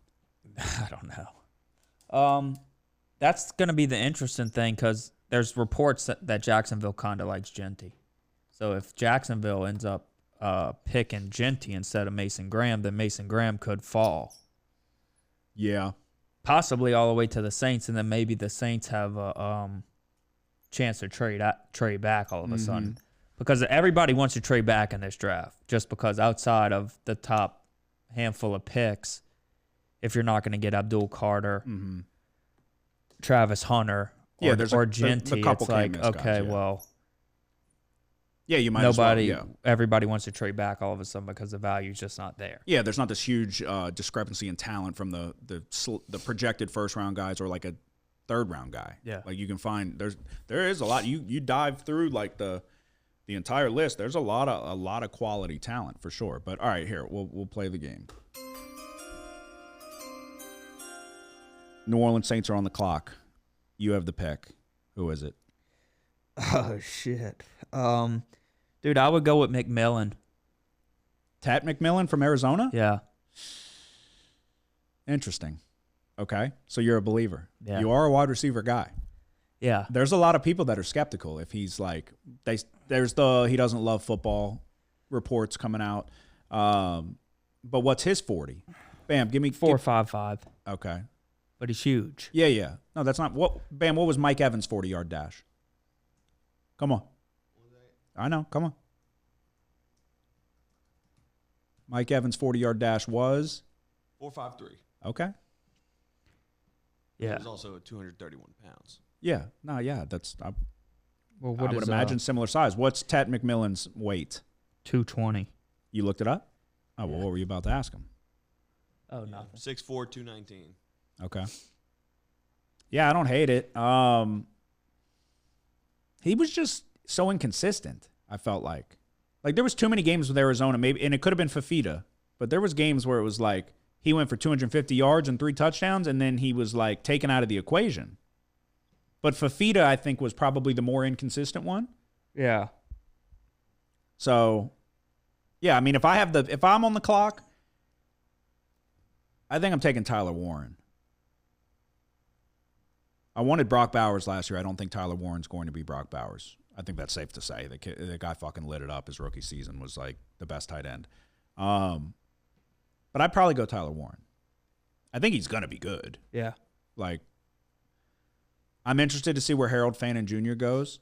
[SPEAKER 2] I don't know. That's going to be the interesting thing because there's reports that Jacksonville kind of likes Genty. So if Jacksonville ends up picking Genty instead of Mason Graham, then Mason Graham could fall.
[SPEAKER 3] Yeah.
[SPEAKER 2] Possibly all the way to the Saints, and then maybe the Saints have a chance to trade back all of a sudden. Because everybody wants to trade back in this draft, just because outside of the top handful of picks, if you're not going to get Abdul Carter, Travis Hunter, or,
[SPEAKER 3] there's
[SPEAKER 2] or
[SPEAKER 3] a
[SPEAKER 2] Genty,
[SPEAKER 3] couple
[SPEAKER 2] it's like,
[SPEAKER 3] can't miss guys,
[SPEAKER 2] okay,
[SPEAKER 3] yeah.
[SPEAKER 2] well,
[SPEAKER 3] Yeah, you might
[SPEAKER 2] nobody,
[SPEAKER 3] as well,
[SPEAKER 2] everybody wants to trade back all of a sudden because the value's just not there.
[SPEAKER 3] Yeah, there's not this huge discrepancy in talent from the projected first round guys or like a third round guy.
[SPEAKER 2] Yeah.
[SPEAKER 3] Like you can find there is a lot. You dive through like the entire list. There's a lot of quality talent for sure. But all right, here we'll play the game. New Orleans Saints are on the clock. You have the pick. Who is it?
[SPEAKER 2] Oh shit, dude, I would go with McMillan.
[SPEAKER 3] Tat McMillan from Arizona?
[SPEAKER 2] Yeah,
[SPEAKER 3] Interesting. Okay, so you're a believer.
[SPEAKER 2] Yeah.
[SPEAKER 3] You are a wide receiver guy.
[SPEAKER 2] yeah.
[SPEAKER 3] There's a lot of people that are skeptical if he's like there's the he doesn't love football reports coming out. But what's his 40? Bam, give me
[SPEAKER 2] 4.55,
[SPEAKER 3] Okay.
[SPEAKER 2] but he's huge.
[SPEAKER 3] Yeah. No, that's not what Bam, what was Mike Evans' 40-yard dash? Come on. I know, come on. Mike Evans' 40-yard dash was
[SPEAKER 5] 4.53.
[SPEAKER 3] okay.
[SPEAKER 5] He
[SPEAKER 2] Yeah.
[SPEAKER 5] was also 231 pounds.
[SPEAKER 3] Yeah. No, yeah, that's I
[SPEAKER 2] Well,
[SPEAKER 3] would imagine similar size. What's Tat McMillan's weight?
[SPEAKER 2] 220.
[SPEAKER 3] You looked it up? Oh, well, what were you about to ask him?
[SPEAKER 2] Oh, nothing.
[SPEAKER 5] 6'4", 219.
[SPEAKER 3] Okay. Yeah, I don't hate it. He was just so inconsistent, I felt like. Like there was too many games with Arizona, maybe, and it could have been Fafita, but there was games where it was like he went for 250 yards and 3 touchdowns, and then he was like taken out of the equation. But Fafita, I think, was probably the more inconsistent one.
[SPEAKER 2] Yeah.
[SPEAKER 3] So, yeah, I mean, if I'm on the clock, I think I'm taking Tyler Warren. I wanted Brock Bowers last year. I don't think Tyler Warren's going to be Brock Bowers. I think that's safe to say. The guy fucking lit it up. His rookie season was like the best tight end. But I'd probably go Tyler Warren. I think he's going to be good.
[SPEAKER 2] Yeah.
[SPEAKER 3] Like, I'm interested to see where Harold Fannin Jr. goes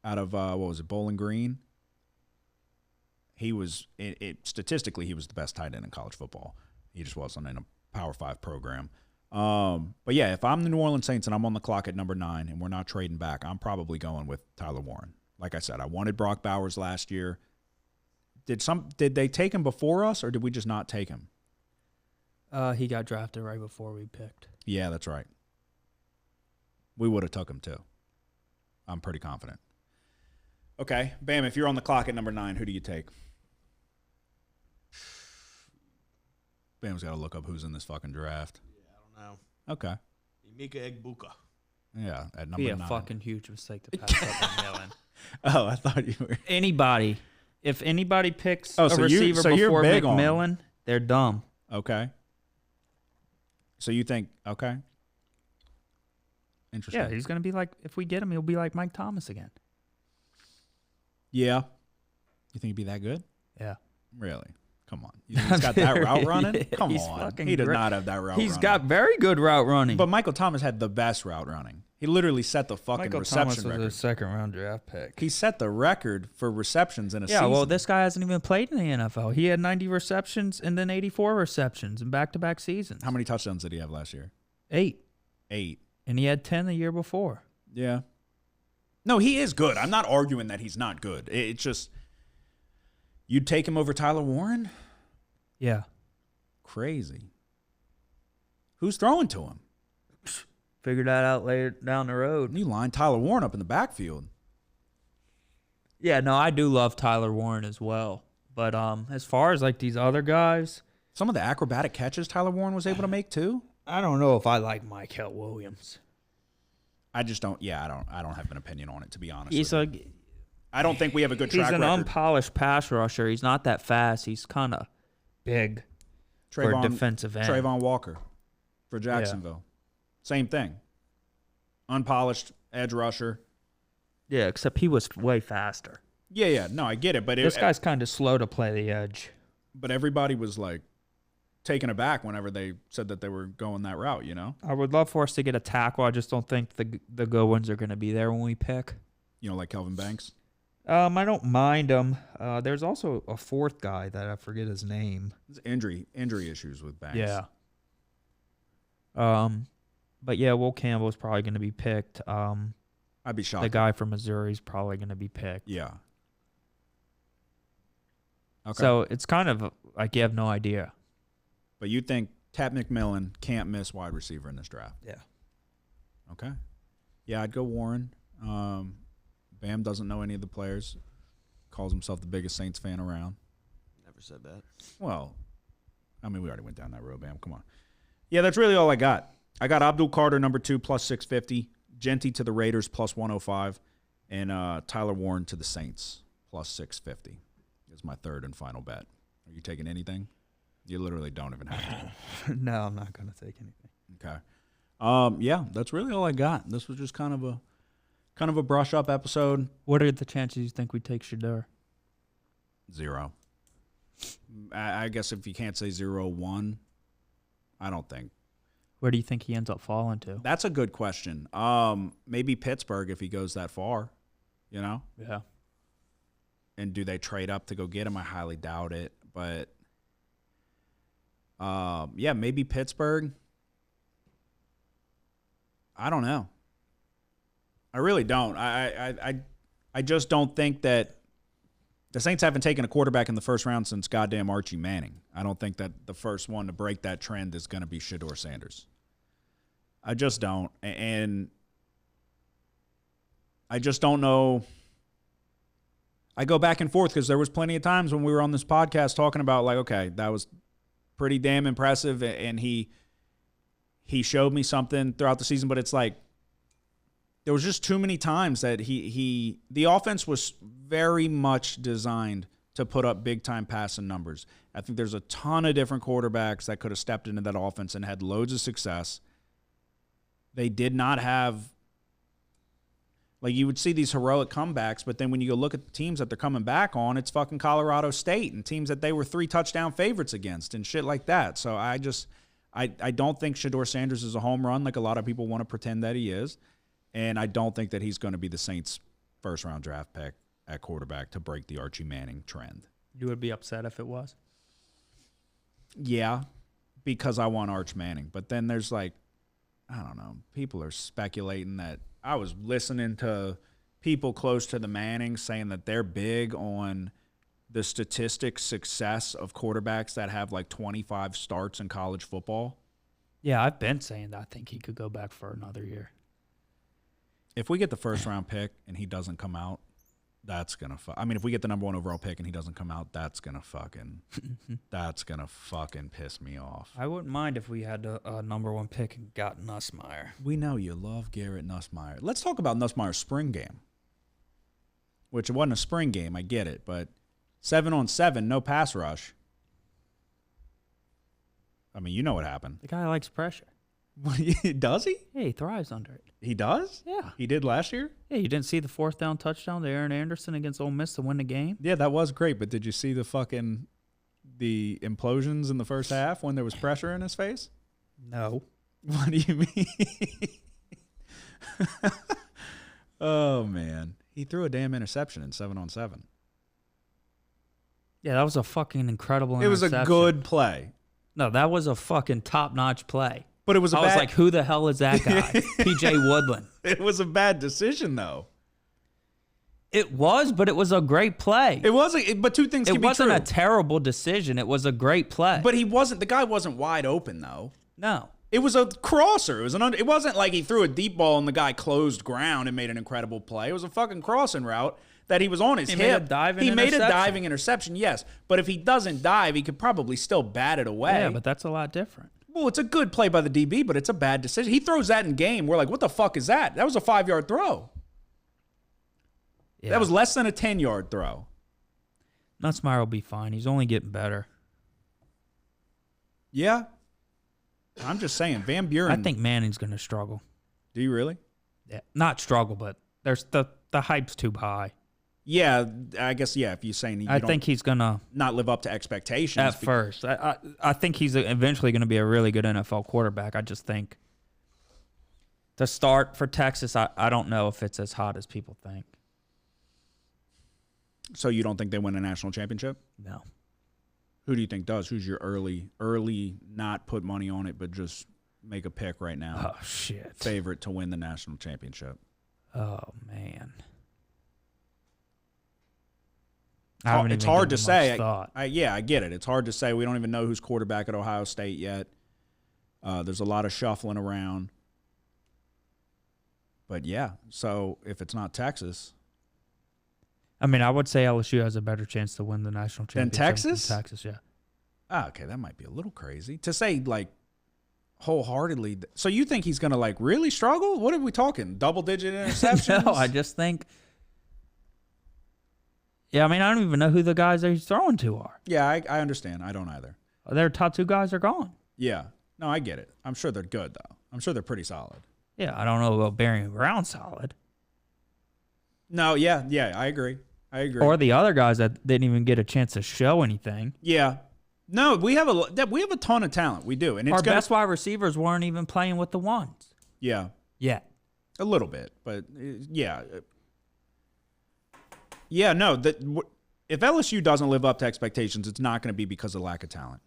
[SPEAKER 3] out of, Bowling Green. He was, statistically, he was the best tight end in college football. He just wasn't in a Power 5 program. But yeah, if I'm the New Orleans Saints and I'm on the clock at number 9 and we're not trading back, I'm probably going with Tyler Warren. Like I said, I wanted Brock Bowers last year. Did they take him before us or did we just not take him?
[SPEAKER 2] He got drafted right before we picked.
[SPEAKER 3] Yeah, that's right. We would have took him too. I'm pretty confident. Okay, Bam, if you're on the clock at number 9, who do you take? Bam's got to look up who's in this fucking draft.
[SPEAKER 5] I don't know.
[SPEAKER 3] Okay.
[SPEAKER 5] Emeka Egbuka.
[SPEAKER 3] Yeah, at number
[SPEAKER 2] Be
[SPEAKER 3] 9.
[SPEAKER 2] a fucking huge mistake to pass up on Millen.
[SPEAKER 3] Oh, I thought you were.
[SPEAKER 2] Anybody, if anybody picks
[SPEAKER 3] Oh,
[SPEAKER 2] a
[SPEAKER 3] so
[SPEAKER 2] receiver
[SPEAKER 3] you're
[SPEAKER 2] before
[SPEAKER 3] big on him.
[SPEAKER 2] McMillan, they're dumb.
[SPEAKER 3] Okay. So you think, okay. Interesting.
[SPEAKER 2] Yeah, he's gonna be like, if we get him, he'll be like Mike Thomas again.
[SPEAKER 3] Yeah. You think he'd be that good?
[SPEAKER 2] Yeah.
[SPEAKER 3] Really? Come on. You think he's got that route running?
[SPEAKER 2] Yeah,
[SPEAKER 3] Come
[SPEAKER 2] he's
[SPEAKER 3] on.
[SPEAKER 2] fucking
[SPEAKER 3] He does
[SPEAKER 2] great.
[SPEAKER 3] not have that route
[SPEAKER 2] He's
[SPEAKER 3] running.
[SPEAKER 2] got very good route running.
[SPEAKER 3] But Michael Thomas had the best route running. He literally set the fucking
[SPEAKER 2] Michael
[SPEAKER 3] reception
[SPEAKER 2] Thomas was
[SPEAKER 3] record.
[SPEAKER 2] a second round draft pick.
[SPEAKER 3] He set the record for receptions in a
[SPEAKER 2] Yeah,
[SPEAKER 3] season.
[SPEAKER 2] well, this guy hasn't even played in the NFL. He had 90 receptions and then 84 receptions in back-to-back seasons.
[SPEAKER 3] How many touchdowns did he have last year?
[SPEAKER 2] 8.
[SPEAKER 3] 8.
[SPEAKER 2] And he had 10 the year before.
[SPEAKER 3] Yeah. No, he is good. I'm not arguing that he's not good. It's just, you'd take him over Tyler Warren?
[SPEAKER 2] Yeah.
[SPEAKER 3] Crazy. Who's throwing to him?
[SPEAKER 2] Figure that out later down the road.
[SPEAKER 3] You line Tyler Warren up in the backfield.
[SPEAKER 2] Yeah, no, I do love Tyler Warren as well. But as far as like these other guys,
[SPEAKER 3] Some of the acrobatic catches Tyler Warren was able to make too.
[SPEAKER 2] I don't know if I like Michael Williams.
[SPEAKER 3] I just don't. Yeah, I don't have an opinion on it, to be honest.
[SPEAKER 2] He's
[SPEAKER 3] with you. I don't think we have a good
[SPEAKER 2] he's
[SPEAKER 3] track
[SPEAKER 2] an
[SPEAKER 3] record.
[SPEAKER 2] unpolished pass rusher. He's not that fast. He's kind of big for a defensive end.
[SPEAKER 3] Trayvon Walker for Jacksonville. Same thing. Unpolished edge rusher.
[SPEAKER 2] Yeah, except he was way faster.
[SPEAKER 3] Yeah. No, I get it. But
[SPEAKER 2] This guy's kind of slow to play the edge.
[SPEAKER 3] But everybody was like taken aback whenever they said that they were going that route, you know?
[SPEAKER 2] I would love for us to get a tackle. I just don't think the good ones are going to be there when we pick.
[SPEAKER 3] You know, like Kelvin Banks.
[SPEAKER 2] I don't mind him. There's also a fourth guy that I forget his name.
[SPEAKER 3] It's injury issues with Banks.
[SPEAKER 2] Yeah. But yeah, Will Campbell's probably going to be picked.
[SPEAKER 3] I'd be shocked.
[SPEAKER 2] The guy from Missouri is probably going to be picked.
[SPEAKER 3] Yeah. Okay.
[SPEAKER 2] So it's kind of like you have no idea.
[SPEAKER 3] But you think Tat McMillan can't miss wide receiver in this draft?
[SPEAKER 2] Yeah.
[SPEAKER 3] Okay. Yeah, I'd go Warren. Bam doesn't know any of the players. Calls himself the biggest Saints fan around.
[SPEAKER 5] Never said that.
[SPEAKER 3] Well, I mean, we already went down that road, Bam. Come on. Yeah, that's really all I got. I got Abdul Carter, number 2, plus 650. Genty to the Raiders, plus 105. And Tyler Warren to the Saints, plus 650. Is my third and final bet. Are you taking anything? You literally don't even have to.
[SPEAKER 2] No, I'm not going to take anything.
[SPEAKER 3] Okay. Yeah, that's really all I got. This was just kind of a brush up episode.
[SPEAKER 2] What are the chances you think we take Shador?
[SPEAKER 3] 0. I guess if you can't say 0-1, I don't think.
[SPEAKER 2] Where do you think he ends up falling to?
[SPEAKER 3] That's a good question. Maybe Pittsburgh if he goes that far, you know?
[SPEAKER 2] Yeah.
[SPEAKER 3] And do they trade up to go get him? I highly doubt it. But, yeah, maybe Pittsburgh. I don't know. I really don't. I just don't think that the Saints haven't taken a quarterback in the first round since goddamn Archie Manning. I don't think that the first one to break that trend is going to be Shedeur Sanders. I just don't. And I just don't know. I go back and forth because there was plenty of times when we were on this podcast talking about like, okay, that was pretty damn impressive, and he showed me something throughout the season, but it's like there was just too many times that the offense was very much designed to put up big-time passing numbers. I think there's a ton of different quarterbacks that could have stepped into that offense and had loads of success. They did not have – like you would see these heroic comebacks, but then when you go look at the teams that they're coming back on, it's fucking Colorado State and teams that they were 3-touchdown favorites against and shit like that. So I don't think Shedeur Sanders is a home run like a lot of people want to pretend that he is. And I don't think that he's going to be the Saints' first-round draft pick at quarterback to break the Archie Manning trend.
[SPEAKER 2] You would be upset if it was?
[SPEAKER 3] Yeah, because I want Arch Manning. But then there's like, I don't know, people are speculating that I was listening to people close to the Mannings saying that they're big on the statistic success of quarterbacks that have like 25 starts in college football.
[SPEAKER 2] Yeah, I've been saying that. I think he could go back for another year.
[SPEAKER 3] If we get the first-round pick and he doesn't come out, that's going to I mean, if we get the number 1 overall pick and he doesn't come out, that's going to fucking piss me off.
[SPEAKER 2] I wouldn't mind if we had a number 1 pick and got Nussmeier.
[SPEAKER 3] We know you love Garrett Nussmeier. Let's talk about Nussmeier's spring game, which it wasn't a spring game. I get it, but 7-on-7, no pass rush. I mean, you know what happened.
[SPEAKER 2] The guy likes pressure.
[SPEAKER 3] Does he?
[SPEAKER 2] Yeah, he thrives under it.
[SPEAKER 3] He does?
[SPEAKER 2] Yeah.
[SPEAKER 3] He did last year?
[SPEAKER 2] Yeah, you didn't see the 4th down touchdown to Aaron Anderson against Ole Miss to win the game?
[SPEAKER 3] Yeah, that was great, but did you see the implosions in the first half when there was pressure in his face?
[SPEAKER 2] No.
[SPEAKER 3] What do you mean? Oh, man. He threw a damn interception in 7-on-7.
[SPEAKER 2] Yeah, that was a fucking incredible
[SPEAKER 3] It was
[SPEAKER 2] interception.
[SPEAKER 3] a good play.
[SPEAKER 2] No, that was a fucking top-notch play.
[SPEAKER 3] But it was
[SPEAKER 2] I was like, who the hell is that guy? P.J. Woodland.
[SPEAKER 3] It was a bad decision, though.
[SPEAKER 2] It was, but it was a great play.
[SPEAKER 3] It wasn't, but two things can
[SPEAKER 2] It
[SPEAKER 3] be true.
[SPEAKER 2] wasn't a terrible decision. It was a great play.
[SPEAKER 3] But the guy wasn't wide open, though.
[SPEAKER 2] No.
[SPEAKER 3] It was a crosser. It wasn't like he threw a deep ball and the guy closed ground and made an incredible play. It was a fucking crossing route that he was on his hip.
[SPEAKER 2] Made a
[SPEAKER 3] diving interception, yes. But if he doesn't dive, he could probably still bat it away.
[SPEAKER 2] Yeah, but that's a lot different.
[SPEAKER 3] Well, it's a good play by the DB, but it's a bad decision. He throws that in game. We're like, what the fuck is that? That was a 5-yard throw.
[SPEAKER 2] Yeah.
[SPEAKER 3] That was less than a 10-yard throw.
[SPEAKER 2] Nussmeier will be fine. He's only getting better.
[SPEAKER 3] Yeah. I'm just saying, Van Buren.
[SPEAKER 2] I think Manning's going to struggle.
[SPEAKER 3] Do you really?
[SPEAKER 2] Yeah, not struggle, but there's the hype's too high.
[SPEAKER 3] Yeah, I guess. Yeah, if you're saying
[SPEAKER 2] I think he's going to
[SPEAKER 3] not live up to expectations
[SPEAKER 2] at first. I think he's eventually going to be a really good NFL quarterback. I just think to start for Texas, I don't know if it's as hot as people think.
[SPEAKER 3] So you don't think they win a national championship?
[SPEAKER 2] No.
[SPEAKER 3] Who do you think does? Who's your early not put money on it, but just make a pick right now?
[SPEAKER 2] Oh, shit.
[SPEAKER 3] Favorite to win the national championship?
[SPEAKER 2] Oh, man.
[SPEAKER 3] It's hard to say. Yeah, I get it. It's hard to say. We don't even know who's quarterback at Ohio State yet. There's a lot of shuffling around. But, yeah, so if it's not Texas.
[SPEAKER 2] I mean, I would say LSU has a better chance to win the national championship.
[SPEAKER 3] Than Texas?
[SPEAKER 2] Than Texas, yeah.
[SPEAKER 3] Okay, that might be a little crazy. To say, like, wholeheartedly. So you think he's going to, like, really struggle? What are we talking? Double-digit interceptions?
[SPEAKER 2] No, I just think. Yeah, I mean, I don't even know who the guys that he's throwing to are.
[SPEAKER 3] Yeah, I understand. I don't either.
[SPEAKER 2] Their top two guys are gone.
[SPEAKER 3] Yeah. No, I get it. I'm sure they're good, though. I'm sure they're pretty solid.
[SPEAKER 2] Yeah, I don't know about Barian Brown solid.
[SPEAKER 3] No, yeah, I agree.
[SPEAKER 2] Or the other guys that didn't even get a chance to show anything.
[SPEAKER 3] Yeah. No, we have a ton of talent. We do. And it's
[SPEAKER 2] our best wide receivers weren't even playing with the ones.
[SPEAKER 3] Yeah.
[SPEAKER 2] Yeah.
[SPEAKER 3] A little bit, but yeah. Yeah, no, if LSU doesn't live up to expectations, it's not going to be because of lack of talent.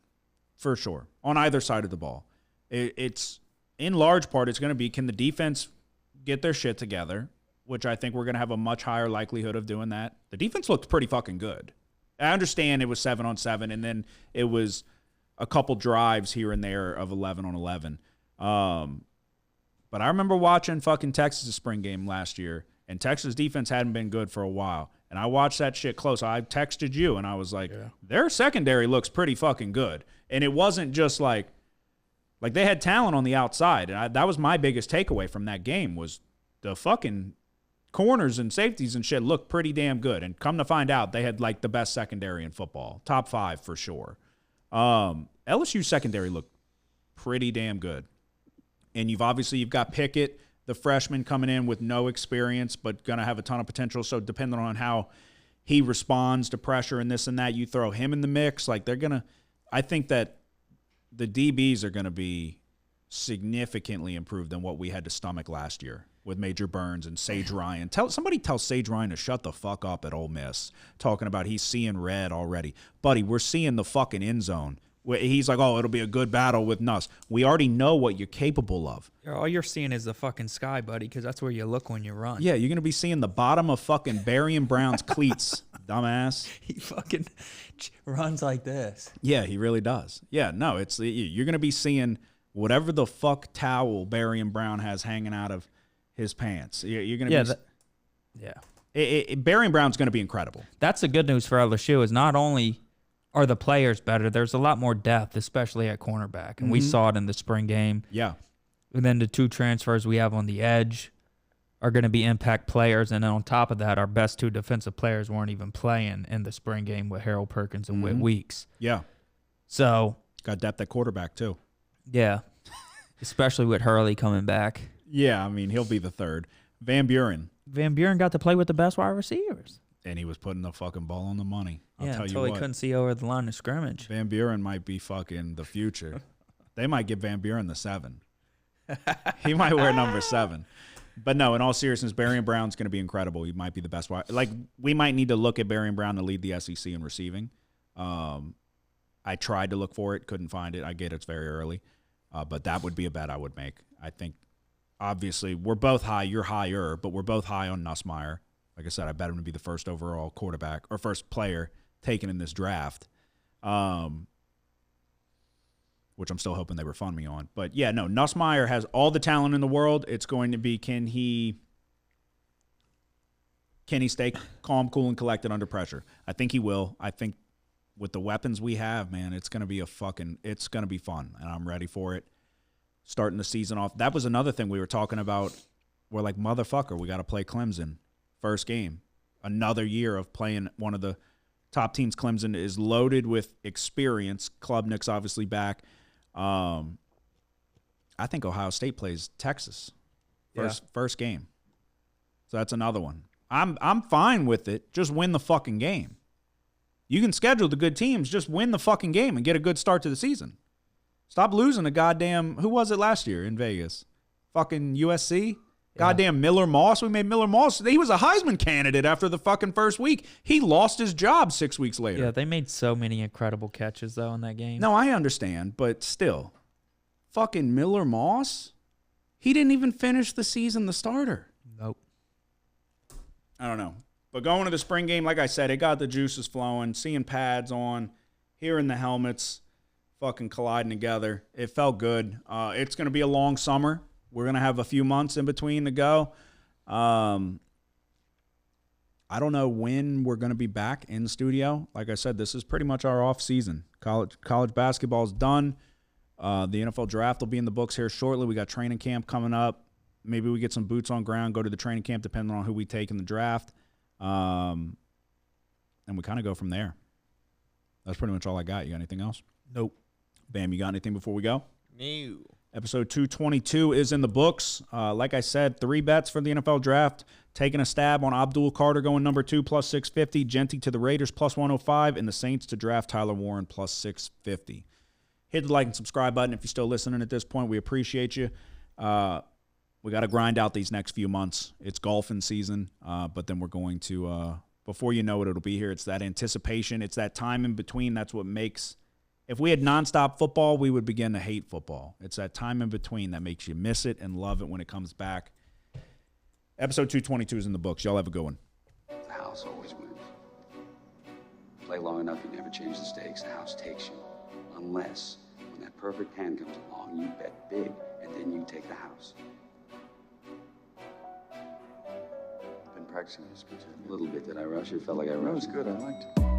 [SPEAKER 3] For sure. On either side of the ball. It's in large part it's going to be, can the defense get their shit together? Which I think we're going to have a much higher likelihood of doing that. The defense looked pretty fucking good. I understand it was 7-on-7, and then it was a couple drives here and there of 11-on-11. But I remember watching fucking Texas' spring game last year, and Texas' defense hadn't been good for a while. And I watched that shit close. I texted you, and I was like, their secondary looks pretty fucking good. And it wasn't just like they had talent on the outside. And that was my biggest takeaway from that game was the fucking corners and safeties and shit looked pretty damn good. And come to find out, they had like the best secondary in football. Top 5 for sure. LSU secondary looked pretty damn good. And you've got Pickett, the freshman, coming in with no experience, but going to have a ton of potential. So depending on how he responds to pressure and this and that, you throw him in the mix. Like I think that the DBs are going to be significantly improved than what we had to stomach last year with Major Burns and Sage Ryan. Somebody tell Sage Ryan to shut the fuck up at Ole Miss, talking about he's seeing red already. Buddy, we're seeing the fucking end zone. He's like, oh, it'll be a good battle with Nuss. We already know what you're capable of.
[SPEAKER 2] All you're seeing is the fucking sky, buddy, because that's where you look when you run.
[SPEAKER 3] Yeah, you're going to be seeing the bottom of fucking Barian Brown's cleats, dumbass.
[SPEAKER 2] He fucking runs like this.
[SPEAKER 3] Yeah, he really does. Yeah, no, you're going to be seeing whatever the fuck towel Barian Brown has hanging out of his pants. You're going to be... Yeah. Barian Brown's going to be incredible.
[SPEAKER 2] That's the good news for LSU is not only are the players better, there's a lot more depth, especially at cornerback. And we saw it in the spring game.
[SPEAKER 3] Yeah.
[SPEAKER 2] And then the 2 transfers we have on the edge are going to be impact players. And then on top of that, our best 2 defensive players weren't even playing in the spring game with Harold Perkins and Whit Weeks.
[SPEAKER 3] Yeah.
[SPEAKER 2] So.
[SPEAKER 3] Got depth at quarterback, too.
[SPEAKER 2] Yeah. Especially with Hurley coming back.
[SPEAKER 3] Yeah, I mean, he'll be the third. Van Buren.
[SPEAKER 2] Van Buren got to play with the best wide receivers.
[SPEAKER 3] And he was putting the fucking ball on the money. I'll tell you
[SPEAKER 2] until
[SPEAKER 3] what.
[SPEAKER 2] he couldn't see over the line of scrimmage.
[SPEAKER 3] Van Buren might be fucking the future. They might give Van Buren the 7. He might wear number 7. But no, in all seriousness, Barian Brown's going to be incredible. He might be the best wide. Like, we might need to look at Barian Brown to lead the SEC in receiving. I tried to look for it, couldn't find it. I get it's very early. But that would be a bet I would make. I think, obviously, we're both high. You're higher, but we're both high on Nussmeier. Like I said, I bet him to be the first overall quarterback or first player taken in this draft, which I'm still hoping they refund me on. But, yeah, no, Nussmeier has all the talent in the world. It's going to be can he stay calm, cool, and collected under pressure? I think he will. I think with the weapons we have, man, it's going to be it's going to be fun, and I'm ready for it. Starting the season off. That was another thing we were talking about. We're like, motherfucker, we got to play Clemson. First game. Another year of playing one of the top teams. Clemson is loaded with experience. Klubnik's obviously back. I think Ohio State plays Texas first game. So that's another one. I'm fine with it. Just win the fucking game. You can schedule the good teams. Just win the fucking game and get a good start to the season. Stop losing a goddamn, who was it last year in Vegas? Fucking USC? Yeah. Goddamn Miller Moss. We made Miller Moss. He was a Heisman candidate after the fucking first week. He lost his job 6 weeks later.
[SPEAKER 2] Yeah, they made so many incredible catches, though, in that game.
[SPEAKER 3] No, I understand, but still. Fucking Miller Moss? He didn't even finish the season the starter.
[SPEAKER 2] Nope.
[SPEAKER 3] I don't know. But going to the spring game, like I said, it got the juices flowing. Seeing pads on, hearing the helmets fucking colliding together. It felt good. It's going to be a long summer. We're going to have a few months in between to go. I don't know when we're going to be back in studio. Like I said, this is pretty much our off season. College basketball is done. The NFL draft will be in the books here shortly. We got training camp coming up. Maybe we get some boots on ground, go to the training camp, depending on who we take in the draft. And we kind of go from there. That's pretty much all I got. You got anything else?
[SPEAKER 2] Nope.
[SPEAKER 3] Bam, you got anything before we go?
[SPEAKER 5] No.
[SPEAKER 3] Episode 222 is in the books. Like I said, 3 bets for the NFL draft. Taking a stab on Abdul Carter going number 2 plus 650. Genty to the Raiders plus 105. And the Saints to draft Tyler Warren plus 650. Hit the like and subscribe button if you're still listening at this point. We appreciate you. We got to grind out these next few months. It's golfing season, but then we're going to, before you know it, it'll be here. It's that anticipation. It's that time in between. That's what makes, if we had nonstop football, we would begin to hate football. It's that time in between that makes you miss it and love it when it comes back. Episode 222 is in the books. Y'all have a good one.
[SPEAKER 1] The house always wins. Play long enough, you never change the stakes. The house takes you. Unless, when that perfect hand comes along, you bet big, and then you take the house. Been practicing this a little bit. Did I rush it? Felt like I rushed.
[SPEAKER 4] That was good. I liked it.